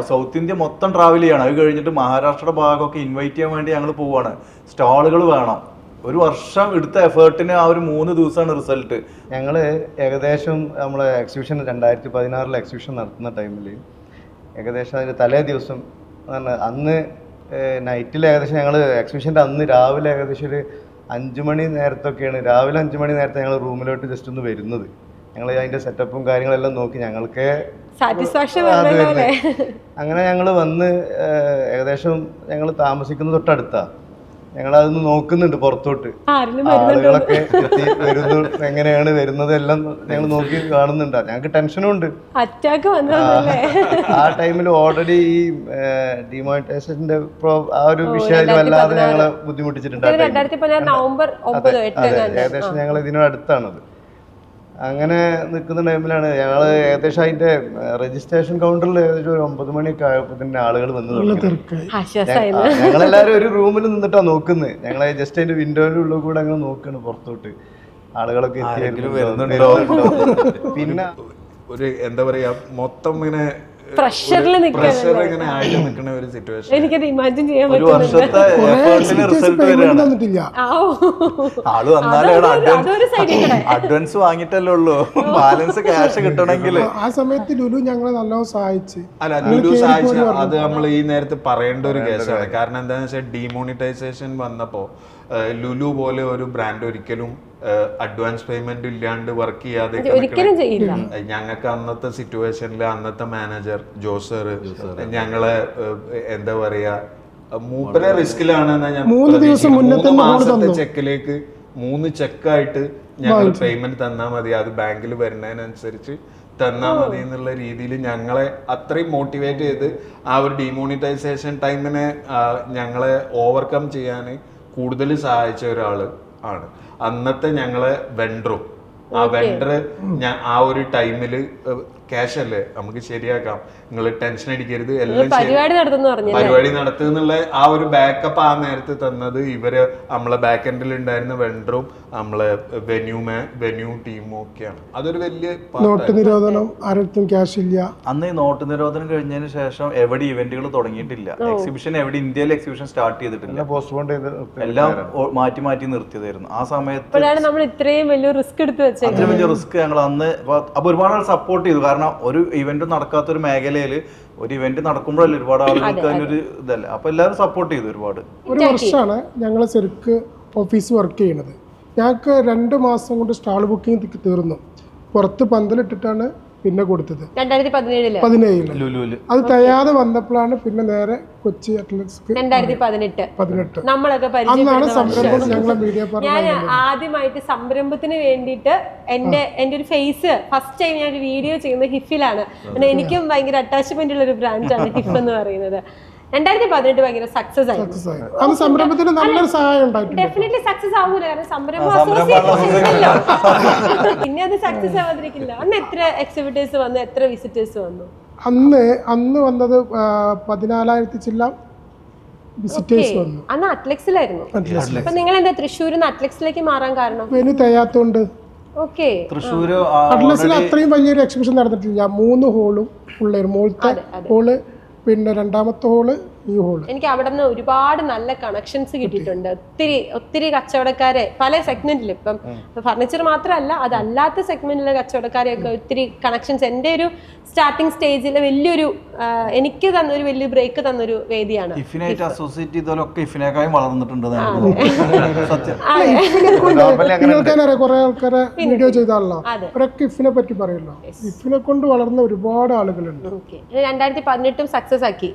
Speaker 1: സൗത്ത് ഇന്ത്യ മൊത്തം ട്രാവൽ ചെയ്യണം. അത് കഴിഞ്ഞിട്ട് മഹാരാഷ്ട്രയുടെ ഭാഗമൊക്കെ ഇൻവൈറ്റ് ചെയ്യാൻ വേണ്ടി ഞങ്ങൾ പോവാണ്. സ്റ്റാളുകൾ വേണം. ഒരു വർഷം എടുത്ത എഫേർട്ടിന് ആ ഒരു 3 ദിവസമാണ് റിസൾട്ട്.
Speaker 6: ഞങ്ങൾ ഏകദേശം നമ്മളെ എക്സിബിഷൻ 2016 എക്സിബിഷൻ നടത്തുന്ന ടൈമിൽ ഏകദേശം അതിന് തലേ ദിവസം അന്ന് നൈറ്റിൽ ഏകദേശം ഞങ്ങൾ എക്സിബിഷൻ്റെ അന്ന് രാവിലെ ഏകദേശം ഒരു 5 മണി നേരത്തൊക്കെയാണ്, രാവിലെ 5 മണി നേരത്തെ ഞങ്ങൾ റൂമിലോട്ട് ജസ്റ്റ് ഒന്ന് വരുന്നത്. ഞങ്ങൾ അതിൻ്റെ സെറ്റപ്പും കാര്യങ്ങളെല്ലാം നോക്കി ഞങ്ങൾക്ക്
Speaker 3: സാറ്റിസ്ഫാക്ഷൻ.
Speaker 6: അങ്ങനെ ഞങ്ങൾ വന്ന് ഏകദേശം ഞങ്ങൾ താമസിക്കുന്ന തൊട്ടടുത്താണ്. ഞങ്ങൾ അതൊന്ന് നോക്കുന്നുണ്ട് പുറത്തോട്ട്, ആളുകളൊക്കെ വരുന്നു, എങ്ങനെയാണ് വരുന്നത് എല്ലാം ഞങ്ങൾ നോക്കി കാണുന്നുണ്ട്. ഞങ്ങൾക്ക് ടെൻഷനും ഉണ്ട്. ആ ടൈമിൽ ഓൾറെഡി ഈ ഡിമോണിറ്റൈസേഷന്റെ ആ ഒരു വിഷയം വല്ലാതെ ഞങ്ങളെ ബുദ്ധിമുട്ടിച്ചിട്ടുണ്ട്. ഏകദേശം ഞങ്ങൾ ഇതിനോട് അടുത്താണത്. അങ്ങനെ നിൽക്കുന്ന ടൈമിലാണ് ഞങ്ങൾ ഏകദേശം അതിന്റെ രജിസ്ട്രേഷൻ കൗണ്ടറിൽ ഏകദേശം ഒരു 9 മണിയൊക്കെ ആയപ്പോൾ തന്നെ ആളുകൾ വന്ന് ഞങ്ങളെല്ലാവരും ഒരു റൂമിൽ നിന്നിട്ടാണ് നോക്കുന്നത്. ഞങ്ങൾ ജസ്റ്റ് അതിന്റെ വിൻഡോയുടെ ഉള്ളിൽ കൂടെ അങ്ങനെ നോക്കുകയാണ് പുറത്തോട്ട് ആളുകളൊക്കെ വരുന്നുണ്ടോ. പിന്നെ
Speaker 2: ഒരു എന്താ പറയാ, മൊത്തം ഇങ്ങനെ
Speaker 3: എനിക്കത് ഇമാജിൻ ചെയ്യാൻ
Speaker 1: ഒരു വർഷത്തെ എഫേർട്ടിന് റിസൾട്ട് വരികയാണ്. ആള് വന്നാലേ അഡ്വാൻസ് വാങ്ങിട്ടല്ലേ ഉള്ളൂ, ബാലൻസ് ക്യാഷ് കിട്ടണമെങ്കിൽ.
Speaker 4: ആ സമയത്ത് ലുലു ഞങ്ങളെ നല്ലോണം സഹായിച്ചു.
Speaker 2: അല്ല, ലുലു സഹായിച്ചു, അത് നമ്മൾ ഈ നേരത്തെ പറയേണ്ട ഒരു കേസാണ്. കാരണം എന്താണെന്ന് വെച്ചാൽ ഡിമോണിറ്റൈസേഷൻ വന്നപ്പോൾ ലുലു പോലെ ഒരു ബ്രാൻഡ് ഒരിക്കലും അഡ്വാൻസ് പേയ്മെന്റ് ഇല്ലാണ്ട് വർക്ക് ചെയ്യാതെ ഞങ്ങൾക്ക് അന്നത്തെ സിറ്റുവേഷനിൽ അന്നത്തെ മാനേജർ ജോസർ ഞങ്ങളെ എന്താ പറയാ മൂപ്പരെ റിസ്കിലാണ്. 3 മാസത്തെ ചെക്കിലേക്ക് 3 ചെക്കായിട്ട് ഞങ്ങൾ പേയ്മെന്റ് തന്നാൽ മതി, അത് ബാങ്കിൽ വരുന്നതിനനുസരിച്ച് തന്നാൽ മതി എന്നുള്ള രീതിയിൽ ഞങ്ങളെ അത്രയും മോട്ടിവേറ്റ് ചെയ്ത് ആ ഒരു ഡിമോണിറ്റൈസേഷൻ ടൈമിനെ ഞങ്ങളെ ഓവർകം ചെയ്യാൻ കൂടുതൽ സഹായിച്ച ഒരാൾ ആണ് അന്നത്തെ ഞങ്ങളെ വെൻഡറും. ആ വെണ്ടർ ഞാൻ ആ ഒരു ടൈമില് ക്യാഷ് അല്ലേ നമുക്ക് ശരിയാക്കാം, നിങ്ങൾ ടെൻഷൻ അടിക്കരുത്, എല്ലാം
Speaker 3: പരിപാടി നടത്തുന്നു പറഞ്ഞു.
Speaker 2: പരിപാടി നടത്തുന്നുള്ള ആ ഒരു ബാക്കപ്പ് ആ നേരത്തെ തന്നത് ഇവര് നമ്മളെ ബാക്ക് എൻഡിൽ ഉണ്ടായിരുന്ന വെണ്ടറും നമ്മളെ വെന്യൂ ടീമും ഒക്കെയാണ്. അതൊരു വലിയ
Speaker 4: നോട്ട് നിരോധനം, ആരുടെ ക്യാഷ് ഇല്ല.
Speaker 1: അന്ന് ഈ നോട്ട് നിരോധനം കഴിഞ്ഞതിന് ശേഷം എവിടെ ഇവന്റുകൾ തുടങ്ങിയിട്ടില്ല. എക്സിബിഷൻ എവിടെ ഇന്ത്യയിൽ എക്സിബിഷൻ സ്റ്റാർട്ട് ചെയ്തിട്ടില്ല.
Speaker 6: പോസ്റ്റ്പോൺ ചെയ്ത്
Speaker 1: എല്ലാം മാറ്റി മാറ്റി നിർത്തിയതായിരുന്നു. ആ സമയത്ത്
Speaker 3: അപ്പോഴാണ് നമ്മൾ ഇത്രയും വലിയ റിസ്ക് എടുത്ത് വെച്ചത്.
Speaker 1: അത്രയും വലിയ റിസ്ക് ഞങ്ങൾ അന്ന് അപ്പൊ ഒരുപാട് ആൾ സപ്പോർട്ട് ചെയ്തു. കാരണം ഒരു ഇവന്റ് നടക്കാത്ത ഒരു മേഖലയിൽ ഒരു ഇവന്റ് നടക്കുമ്പോഴല്ലേ ഒരുപാട് ആളുകൾക്ക് അതിനൊരു ഇതല്ല. അപ്പൊ എല്ലാവരും സപ്പോർട്ട് ചെയ്തു ഒരുപാട്.
Speaker 4: ഒരു വർഷമാണ് ഞങ്ങൾ ശരിക്ക് ഓഫീസ് വർക്ക് ചെയ്യണത്. ഞങ്ങൾക്ക് 2 മാസം കൊണ്ട് സ്റ്റാൾ ബുക്കിംഗ് തീർന്നു. പുറത്ത് പന്തലിട്ടിട്ടാണ് പിന്നെ കൊടുത്തത്
Speaker 3: 2017
Speaker 1: ലുലുവില്.
Speaker 4: അത് തയ്യാതെ വന്നപ്പോഴാണ് പിന്നെ നേരെ കൊച്ചി അത്ലറ്റിക്സ്
Speaker 3: 2018 നമ്മളൊക്കെ
Speaker 4: അന്നാണ് സംരംഭം ഞങ്ങളെ മീഡിയ
Speaker 3: ഞാൻ ആദ്യമായിട്ട് സംരംഭത്തിന് വേണ്ടിയിട്ട് എന്റെ ഒരു ഫേസ് ഫസ്റ്റ് ടൈം ഞാൻ ഒരു വീഡിയോ ചെയ്യുന്നത് ഹിഫിലാണ്. എനിക്കും ഭയങ്കര അറ്റാച്ച്മെന്റ് ഉള്ള ഒരു ബ്രാൻഡാണ് ഹിഫ് എന്ന് പറയുന്നത്. 2018 ഭയങ്കര സക്സസ് ആയി.
Speaker 4: അത് സംരംഭത്തിന് നല്ലൊരു സഹായം ഉണ്ടായിട്ടുണ്ട്.
Speaker 3: ഡെഫിനറ്റ്ലി സക്സസ് ആവൂല, കാരണം സംരംഭം അസോസിയേറ്റ് പിന്നെ അത് സക്സസ് ആവാതിരിക്കില്ല. അന്ന് എത്ര എക്സിബിറ്റേഴ്സ് വന്നു, എത്ര വിസിറ്റേഴ്സ് വന്നു?
Speaker 4: അന്ന് വന്നത് 14,000 ചില്ലാം വിസിറ്റേഴ്സ് വന്നു.
Speaker 3: അന്ന് അത്ലക്സിലായിരുന്നു. അപ്പൊ നിങ്ങൾ എന്താ തൃശ്ശൂരിൽ അത്ലക്സിലേക്ക് മാറാൻ കാരണം?
Speaker 4: വെന്യൂ തികയാത്തോണ്ട്.
Speaker 3: ഓക്കെ,
Speaker 1: തൃശ്ശൂര്
Speaker 4: അറ്റ്ലസിൽ അത്രയും വലിയൊരു എക്സിബിഷൻ നടന്നിട്ടില്ല. 3 ഹോളും ഉള്ളായിരുന്നു. മുകളിലത്തെ ഹോള്, പിന്നെ 2ാമത്തെ ഹോള്, ഈ ഹോള്.
Speaker 3: എനിക്ക് അവിടെ നിന്ന് ഒരുപാട് നല്ല കണക്ഷൻസ് കിട്ടിയിട്ടുണ്ട്. ഒത്തിരി കച്ചവടക്കാരെ പല സെഗ്മെന്റിൽ, ഇപ്പം ഫർണിച്ചർ മാത്രമല്ല അതല്ലാത്ത സെഗ്മെന്റിലെ കച്ചവടക്കാരെയൊക്കെ ഒത്തിരി കണക്ഷൻസ്. എൻ്റെ ഒരു സ്റ്റാർട്ടിങ് സ്റ്റേജിൽ വലിയൊരു എനിക്ക് തന്നൊരു വലിയ ബ്രേക്ക് തന്നൊരു വേദിയാണ്.
Speaker 1: ഇഫിനായിട്ട് അസോസിയേറ്റ് ചെയ്തവരൊക്കെ ഇഫിനേക്കാളും വളർന്നിട്ടുണ്ട്. സത്യം.
Speaker 4: കുറെ ആൾക്കാരെ വീഡിയോ ചെയ്താണല്ലോ, അവരൊക്കെ ഇഫിനെ പറ്റി പറയല്ലോ. ഇഫിനെ കൊണ്ട് വളർന്ന ഒരുപാട് ആളുകളുണ്ട്.
Speaker 3: 2018 സക്സസ് ആക്കി.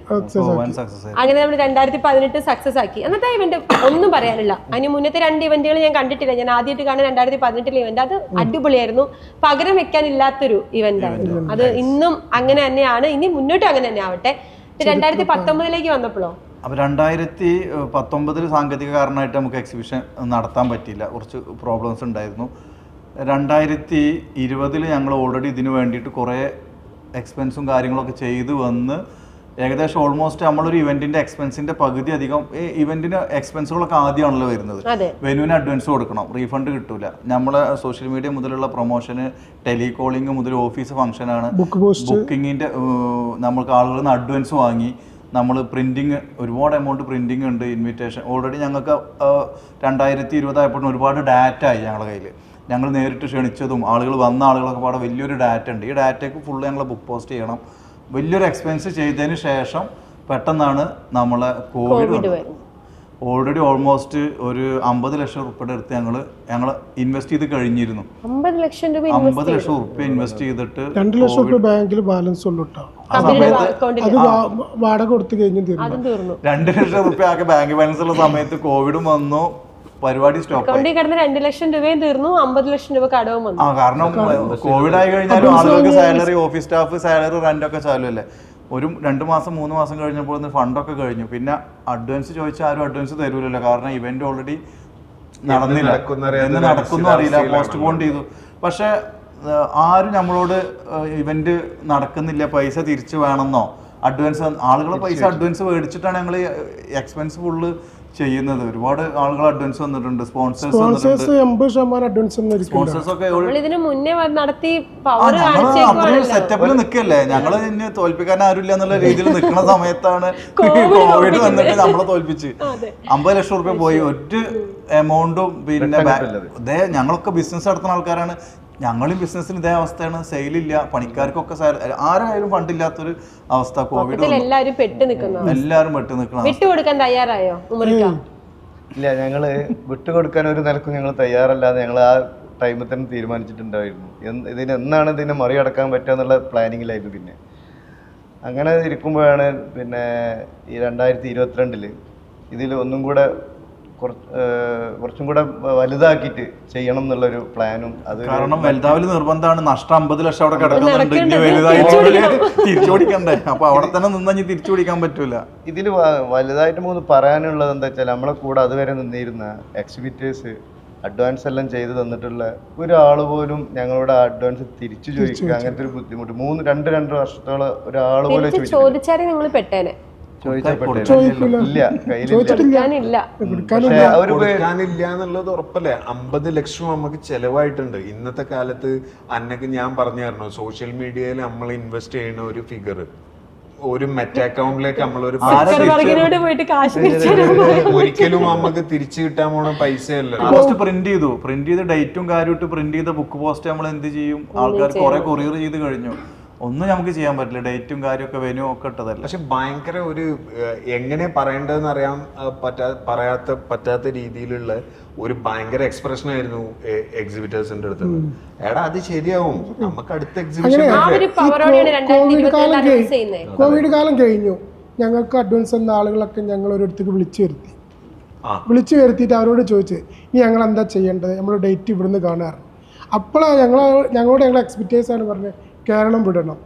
Speaker 1: സക്സസ്
Speaker 3: അങ്ങനെ നമ്മൾ 2018 സക്സസ് ആക്കി. അന്നത്തെ ഇവന്റ് ഒന്നും പറയാനില്ല. അതിന് മുന്നത്തെ 2 ഇവന്റുകൾ ഞാൻ കണ്ടിട്ടില്ല. ഞാൻ ആദ്യമായിട്ട് കാണുന്ന 2018 ഇവന്റ്. അത് അടിപൊളിയായിരുന്നു. പകരം വെക്കാനില്ലാത്തൊരു ഇവന്റ് ആയിരുന്നു അത്. ഇന്നും അങ്ങനെ തന്നെയാണ്, ഇനി മുന്നോട്ട് അങ്ങനെ തന്നെ ആവട്ടെ. 2019 വന്നപ്പോഴോ?
Speaker 1: അപ്പോൾ 2019 സാങ്കേതിക കാരണമായിട്ട് നമുക്ക് എക്സിബിഷൻ നടത്താൻ പറ്റിയില്ല. കുറച്ച് പ്രോബ്ലംസ് ഉണ്ടായിരുന്നു. 2020 ഞങ്ങൾ ഓൾറെഡി ഇതിന് വേണ്ടിയിട്ട് കുറേ എക്സ്പെൻസും കാര്യങ്ങളൊക്കെ ചെയ്ത് വന്ന് ഏകദേശം ഓൾമോസ്റ്റ് നമ്മളൊരു ഇവന്റിന്റെ എക്സ്പെൻസിന്റെ പകുതി അധികം ഇവന്റിന് എക്സ്പെൻസുകളൊക്കെ ആദ്യമാണല്ലോ വരുന്നത്. വെന്യൂവിന് അഡ്വാൻസ് കൊടുക്കണം, റീഫണ്ട് കിട്ടൂല. നമ്മളെ സോഷ്യൽ മീഡിയ മുതലുള്ള പ്രൊമോഷന്, ടെലികോളിംഗ് മുതൽ ഓഫീസ് ഫംഗ്ഷനാണ്, ബുക്കിങ്ങിന്റെ നമ്മൾക്ക് ആളുകളിൽ നിന്ന് അഡ്വാൻസ് വാങ്ങി നമ്മൾ പ്രിന്റിങ്, ഒരുപാട് എമൗണ്ട് പ്രിന്റിങ് ഉണ്ട്, ഇൻവിറ്റേഷൻ. ഓൾറെഡി ഞങ്ങൾക്ക് 2020 ആയപ്പോഴും ഒരുപാട് ഡാറ്റ ആയി ഞങ്ങളുടെ കയ്യിൽ. ഞങ്ങൾ നേരിട്ട് ക്ഷണിച്ചതും ആളുകൾ വന്ന ആളുകളൊക്കെ പാടെ വലിയൊരു ഡാറ്റ ഉണ്ട്. ഈ ഡാറ്റയ്ക്ക് ഫുള്ള് ഞങ്ങൾ ബുക്ക് പോസ്റ്റ് ചെയ്യണം. വലിയൊരു എക്സ്പെൻസ് ചെയ്തതിന് ശേഷം പെട്ടെന്നാണ് നമ്മളെ കോവിഡ്. ഓൾറെഡി ഓൾമോസ്റ്റ് ഒരു 50 ലക്ഷം റുപ്യയുടെ അടുത്ത് ഞങ്ങൾ ഇൻവെസ്റ്റ് ചെയ്ത് കഴിഞ്ഞിരുന്നു.
Speaker 3: 50 ലക്ഷം രൂപ
Speaker 1: ഇൻവെസ്റ്റ് ചെയ്തിട്ട്
Speaker 4: 2 ലക്ഷം രൂപ ബാങ്കിൽ ബാലൻസ് ഉള്ളൂ.
Speaker 1: ആ സമയത്ത്
Speaker 4: അത് വാടക കൊടുത്തു കഴിഞ്ഞു
Speaker 3: തീർന്നു.
Speaker 1: 2 ലക്ഷം റുപ്യ ആകെ ബാങ്ക് ബാലൻസ് ഉള്ള സമയത്ത് കോവിഡും വന്നു, പരിപാടി സ്റ്റോപ്പ് ആയി.
Speaker 3: കിടന്ന് 2 ലക്ഷം രൂപയും തീർന്നു, 50 ലക്ഷം രൂപ കടവും വന്നു.
Speaker 1: കാരണം കോവിഡ് ആയി കഴിഞ്ഞാലും ആളുകൾക്ക് salary, office staff salary, rent ഒക്കെ ചാലുമല്ലേ. ഒരു 2 മാസം 3 മാസം കഴിഞ്ഞപ്പോൾ ഫണ്ടൊക്കെ കഴിഞ്ഞു. പിന്നെ അഡ്വാൻസ് ചോദിച്ചാൽ ആരും അഡ്വാൻസ് തരൂലല്ലോ. കാരണം ഇവന്റ് ഓൾറെഡി നടന്നില്ല, എന്ന് നടക്കുന്നു അറിയില്ല, പോസ്റ്റ്പോൺ ചെയ്തു. പക്ഷെ ആരും നമ്മളോട് ഇവന്റ് നടക്കുന്നില്ല, പൈസ തിരിച്ചു വേണമെന്നോ, അഡ്വാൻസ്, ആളുകളെ പൈസ അഡ്വാൻസ് മേടിച്ചിട്ടാണ് ഞങ്ങൾ എക്സ്പെൻസ് ഫുള്ള് ചെയ്യുന്നത്. ഒരുപാട് ആളുകൾ അഡ്വാൻസ് വന്നിട്ടുണ്ട്, സ്പോൺസേഴ്സ് ഒക്കെ
Speaker 3: ഇതിന് മുന്നേ നടത്തി
Speaker 1: അത്രയും സെറ്റപ്പിൽ നിൽക്കല്ലേ. ഞങ്ങള് ഇനി തോൽപ്പിക്കാൻ ആരുമില്ല എന്നുള്ള രീതിയിൽ നിൽക്കുന്ന സമയത്താണ് കോവിഡ് വന്നിട്ട് നമ്മളെ തോൽപ്പിച്ച് 50 ലക്ഷം റുപ്യ പോയി. ഒരു എമൗണ്ടും പിന്നെ ഞങ്ങളൊക്കെ ബിസിനസ് നടത്തുന്ന ആൾക്കാരാണ്. ഞങ്ങളും ബിസിനസ്സിന് ഇതേ അവസ്ഥയാണ്. സെയിലില്ല, പണിക്കാർക്കൊക്കെ ആരായാലും ഫണ്ടില്ലാത്തൊരു അവസ്ഥ. കോവിഡ്
Speaker 3: എല്ലാവരും പെട്ട് നിൽക്കണം. വിട്ടുകൊടുക്കാൻ തയ്യാറായോ?
Speaker 6: ഇല്ല, ഞങ്ങള് വിട്ടുകൊടുക്കാൻ ഒരു നിലക്കും ഞങ്ങൾ തയ്യാറല്ലാതെ ഞങ്ങൾ ആ ടൈമിൽ തന്നെ തീരുമാനിച്ചിട്ടുണ്ടായിരുന്നു. എന്നാണ് ഇതിനെ മറികടക്കാൻ പറ്റുക എന്നുള്ള പ്ലാനിങ്ങിലായിരുന്നു. പിന്നെ അങ്ങനെ ഇരിക്കുമ്പോഴാണ് പിന്നെ ഈ 2022 ഇതിൽ ഒന്നും കൂടെ കുറച്ചും കൂടെ വലുതാക്കിയിട്ട് ചെയ്യണം എന്നുള്ളൊരു പ്ലാനും. അത്
Speaker 1: കാരണം വലുതാവല് നിർബന്ധമാണ്. നഷ്ടം 50 ലക്ഷം അവിടെ കിടക്കുന്നുണ്ട്. ഇനി വലുതായിട്ട് തിരിച്ചുപിടിക്കണ്ടേ. അപ്പൊ അവിടെ തന്നെ നിന്നാ തിരിച്ചുപിടിക്കാൻ പറ്റൂല.
Speaker 6: ഇതിൽ വലുതായിട്ട് പറയാനുള്ളത് എന്താ വെച്ചാൽ നമ്മളെ കൂടെ അതുവരെ നിന്നിരുന്ന എക്സിബിറ്റേഴ്സ് അഡ്വാൻസ് എല്ലാം ചെയ്ത് തന്നിട്ടുള്ള ഒരാൾ പോലും ഞങ്ങളോട് അഡ്വാൻസ് തിരിച്ചു ചോദിക്കുക അങ്ങനത്തെ ഒരു ബുദ്ധിമുട്ട് 2 വർഷത്തോളം ഒരാൾ പോലും
Speaker 3: ചോദിച്ചാലേ നിങ്ങൾ പെട്ടേനെ.
Speaker 6: ഇല്ല
Speaker 3: ചോദിച്ചിട്ടില്ല.
Speaker 2: കൊടുക്കാനില്ല എന്നുള്ളത് ഉറപ്പല്ലേ. 50 ലക്ഷം നമുക്ക് ചെലവായിട്ടുണ്ട്. ഇന്നത്തെ കാലത്ത് അന്നക്ക് ഞാൻ പറഞ്ഞു തരണോ, സോഷ്യൽ മീഡിയയിൽ നമ്മൾ ഇൻവെസ്റ്റ് ചെയ്യുന്ന ഒരു ഫിഗർ ഒരു മെറ്റ അക്കൗണ്ടിലേക്ക് നമ്മളൊരു ഒരിക്കലും നമുക്ക് തിരിച്ചു കിട്ടാൻ പോണ പൈസയല്ല.
Speaker 1: പോസ്റ്റ് പ്രിന്റ് ചെയ്ത് ഡേറ്റും കാര്യമായിട്ട് പ്രിന്റ് ചെയ്ത ബുക്ക് പോസ്റ്റ് നമ്മൾ എന്ത് ചെയ്യും? ആൾക്കാർ കുറെ കൊറിയർ ചെയ്ത് കഴിഞ്ഞു. ഒന്നും നമുക്ക് ചെയ്യാൻ പറ്റില്ല. ഡേറ്റും കാര്യമൊക്കെ വെന്യൂ ഒക്കെ ഇട്ടതല്ല.
Speaker 2: പക്ഷെ ഭയങ്കര ഒരു എങ്ങനെ പറയേണ്ടതെന്ന് അറിയാൻ പറ്റാത്ത രീതിയിലുള്ള ഒരു ഭയങ്കര എക്സ്പ്രഷൻ ആയിരുന്നു എക്സിബിറ്റേഴ്സിന്റെ അടുത്ത്. എടാ അത് ശരിയാവും, നമുക്ക് അടുത്ത എക്സിബിഷൻ.
Speaker 4: കോവിഡ് കാലം കഴിഞ്ഞു, ഞങ്ങൾക്ക് അഡ്വാൻസ് എന്ന ആളുകളൊക്കെ ഞങ്ങൾ ഒരിടത്തേക്ക് വിളിച്ചു വരുത്തിയിട്ട് അവരോട് ചോദിച്ചു, ഇനി ഞങ്ങൾ എന്താ ചെയ്യേണ്ടത്, നമ്മൾ ഡേറ്റ് ഇവിടുന്ന് കാണാറ്. അപ്പോഴാണ് ഞങ്ങളോട് എക്സ്പെക്ടേഴ്സാണ് പറഞ്ഞത് കേരളം വിടണം,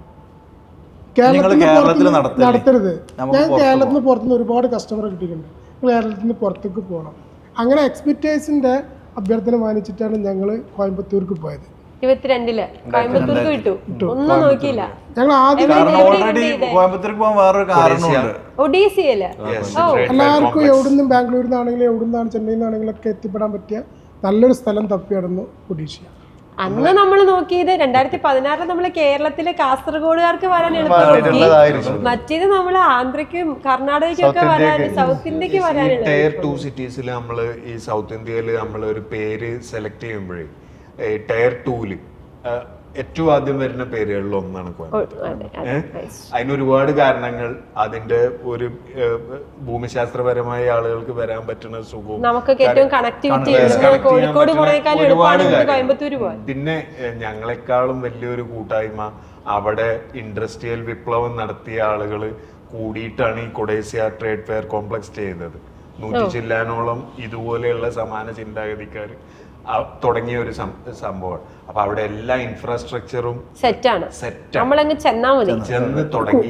Speaker 4: കേരളത്തിൽ നടത്തരുത്. ഞാൻ കേരളത്തിൽ നിന്ന് പുറത്തുനിന്ന് ഒരുപാട് കസ്റ്റമർ കിട്ടിയിട്ടുണ്ട്, കേരളത്തിൽ നിന്ന് പുറത്തേക്ക് പോകണം. അങ്ങനെ എക്സ്പെക്ടേഴ്സിന്റെ അഭ്യർത്ഥന മാനിച്ചിട്ടാണ് ഞങ്ങൾ കോയമ്പത്തൂർക്ക് പോയത്.
Speaker 3: 22 കോയമ്പത്തൂർക്ക് വിട്ടു, ഒന്നും നോക്കിയില്ല.
Speaker 4: ഞങ്ങൾ ആദ്യം
Speaker 1: കോയമ്പത്തൂർക്ക് പോകാൻ വേറൊരു കാരണമുണ്ട്.
Speaker 4: എല്ലാവർക്കും എവിടുന്നും ബാംഗ്ലൂരിൽ നിന്നാണെങ്കിലും എവിടുന്നാണ് ചെന്നൈയിൽ നിന്നാണെങ്കിലും ഒക്കെ എത്തിപ്പെടാൻ പറ്റിയ നല്ലൊരു സ്ഥലം തപ്പിയായിരുന്നു ഒഡീഷ.
Speaker 3: അന്ന് നമ്മൾ നോക്കിയത് 2016 നമ്മള് കേരളത്തിലെ കാസർഗോഡുകാർക്ക് വരാൻ എളുപ്പം, മറ്റേത് നമ്മള് ആന്ധ്രയ്ക്കും കർണാടകയ്ക്കും ഒക്കെ വരാൻ, സൗത്ത് ഇന്ത്യക്ക് വരാനുള്ള.
Speaker 2: ടയർ 2 സിറ്റീസിൽ നമ്മള് ഈ സൗത്ത് ഇന്ത്യയിൽ നമ്മൾ ഒരു പേര് സെലക്ട് ചെയ്യുമ്പോഴേ ടയർ 2 ഏറ്റവും ആദ്യം വരുന്ന പേരുകളിൽ ഒന്നാണ് കോയമ്പത്തൂർ. അതിനൊരുപാട് കാരണങ്ങൾ, അതിന്റെ ഒരു ഭൂമിശാസ്ത്രപരമായ ആളുകൾക്ക് വരാൻ പറ്റുന്ന സുഖവും, ഒരുപാട് പിന്നെ ഞങ്ങളെക്കാളും വലിയൊരു കൂട്ടായ്മ അവിടെ ഇൻഡസ്ട്രിയൽ വിപ്ലവം നടത്തിയ ആളുകൾ കൂടിയിട്ടാണ് ഈ കൊഡേസിയ ട്രേഡ് ഫെയർ കോംപ്ലക്സ് ചെയ്തത്. 100 ചില്ലാനോളം ഇതുപോലെയുള്ള സമാന ചിന്താഗതിക്കാർ തുടങ്ങിയ ഒരു സംഭവമാണ്. അപ്പൊ അവിടെ എല്ലാ ഇൻഫ്രാസ്ട്രക്ചറും
Speaker 3: സെറ്റാണ്, ചെന്ന്
Speaker 2: തുടങ്ങി.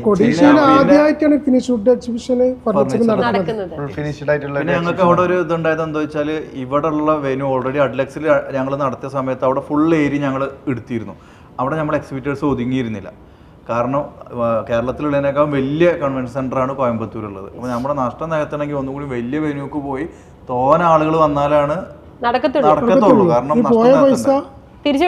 Speaker 1: പിന്നെ ഞങ്ങൾക്ക് അവിടെ ഒരു ഇതുണ്ടായത് എന്താ വെച്ചാൽ, ഇവിടെ ഉള്ള വെന്യൂ ഓൾറെഡി അഡ്ലക്സിൽ ഞങ്ങൾ നടത്തിയ സമയത്ത് അവിടെ ഫുൾ ഏരിയ ഞങ്ങൾ എടുത്തിരുന്നു. അവിടെ നമ്മൾ എക്സിബിറ്റേഴ്സ് ഒതുങ്ങിയിരുന്നില്ല. കാരണം കേരളത്തിലുള്ളതിനേക്കാൾ വലിയ കൺവെൻഷൻ സെന്ററാണ് കോയമ്പത്തൂരുള്ളത്. അപ്പോൾ നമ്മുടെ നഷ്ടം നികത്തണമെങ്കിൽ ഒന്നും കൂടി വലിയ വെന്യൂക്ക് പോയി തോന ആളുകൾ വന്നാലാണ് നടക്കത്തുള്ളൂ. കാരണം
Speaker 3: തിരിച്ചു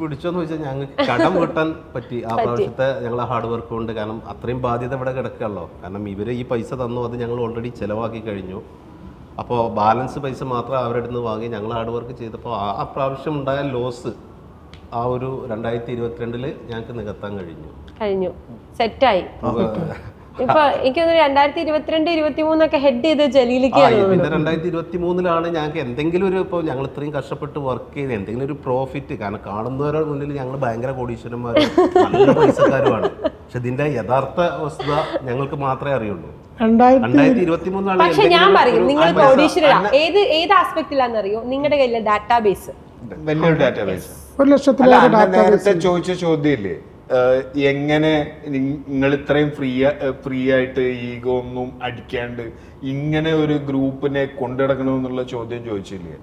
Speaker 5: പിടിച്ചോന്ന് വെച്ചാൽ ഞങ്ങൾക്ക് കടം കിട്ടാൻ പറ്റി ആ പ്രാവശ്യത്തെ ഞങ്ങളെ ഹാർഡ് വർക്ക് കൊണ്ട്. കാരണം അത്രയും ബാധ്യത ഇവിടെ കിടക്കുകയല്ലോ. കാരണം ഇവര് ഈ പൈസ തന്നു, അത് ഞങ്ങൾ ഓൾറെഡി ചിലവാക്കി കഴിഞ്ഞു. അപ്പോൾ ബാലൻസ് പൈസ മാത്രം അവരുടെ നിന്ന് വാങ്ങി ഞങ്ങൾ ഹാർഡ് വർക്ക് ചെയ്തപ്പോൾ ആ പ്രാവശ്യം ഉണ്ടായ ലോസ് ആ ഒരു 2022 ഞങ്ങൾക്ക് നികത്താൻ കഴിഞ്ഞു.
Speaker 3: സെറ്റായി. ഇപ്പൊ എനിക്ക് 2022-23 ഒക്കെ ഹെഡ് ചെയ്ത് ജലീലിക്കാണ്.
Speaker 5: പിന്നെ 2023 ഞങ്ങൾക്ക് എന്തെങ്കിലും ഒരു, ഇപ്പോൾ ഞങ്ങൾ ഇത്രയും കഷ്ടപ്പെട്ട് വർക്ക് ചെയ്ത് എന്തെങ്കിലും ഒരു പ്രോഫിറ്റ്. കാരണം കാണുന്നവരുടെ മുന്നിൽ ഞങ്ങൾ ഭയങ്കര കോടീശ്വരന്മാരും നല്ല പൈസക്കാരുമാണ്. പക്ഷെ ഇതിന്റെ യഥാർത്ഥ വസ്തുത ഞങ്ങൾക്ക് മാത്രമേ അറിയുള്ളൂ. 2023
Speaker 3: പക്ഷെ ഞാൻ പറയും, നിങ്ങൾ കോടീശ്വരനാണ് ഏത് ആസ്പെക്റ്റിലാണെന്നറിയോ? നിങ്ങളുടെ കയ്യിലെ ഡാറ്റാബേസ്,
Speaker 2: വലിയൊരു ഡാറ്റാബേസ്.
Speaker 4: നേരത്തെ
Speaker 2: ചോദിച്ച ചോദ്യമില്ലേ, എങ്ങനെ നിങ്ങൾ ഇത്രയും ഫ്രീ ആയിട്ട് ഈഗോ ഒന്നും അടിക്കാണ്ട് ഇങ്ങനെ ഒരു ഗ്രൂപ്പിനെ കൊണ്ടുനടക്കണമെന്നുള്ള ചോദ്യം ചോദിച്ചില്ലേ?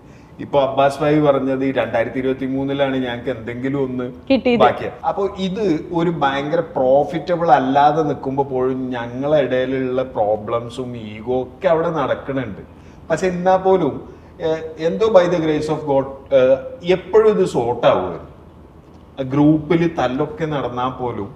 Speaker 2: ഇപ്പൊ അബ്ബാസ് ഭായി പറഞ്ഞത് 2023 ഞങ്ങൾക്ക് എന്തെങ്കിലും ഒന്ന് ബാക്കിയ. അപ്പൊ ഇത് ഒരു ഭയങ്കര പ്രോഫിറ്റബിൾ അല്ലാതെ നിൽക്കുമ്പോഴും ഞങ്ങളെ ഇടയിലുള്ള പ്രോബ്ലംസും ഈഗോ ഒക്കെ അവിടെ നടക്കുന്നുണ്ട്. പക്ഷെ എന്നാ പോലും എന്തോ by the grace of God എപ്പോഴും ഇത് സോർട്ട് ആവുമായിരുന്നു. ഗ്രൂപ്പിൽ തല്ലൊക്കെ നടന്നാൽ പോലും,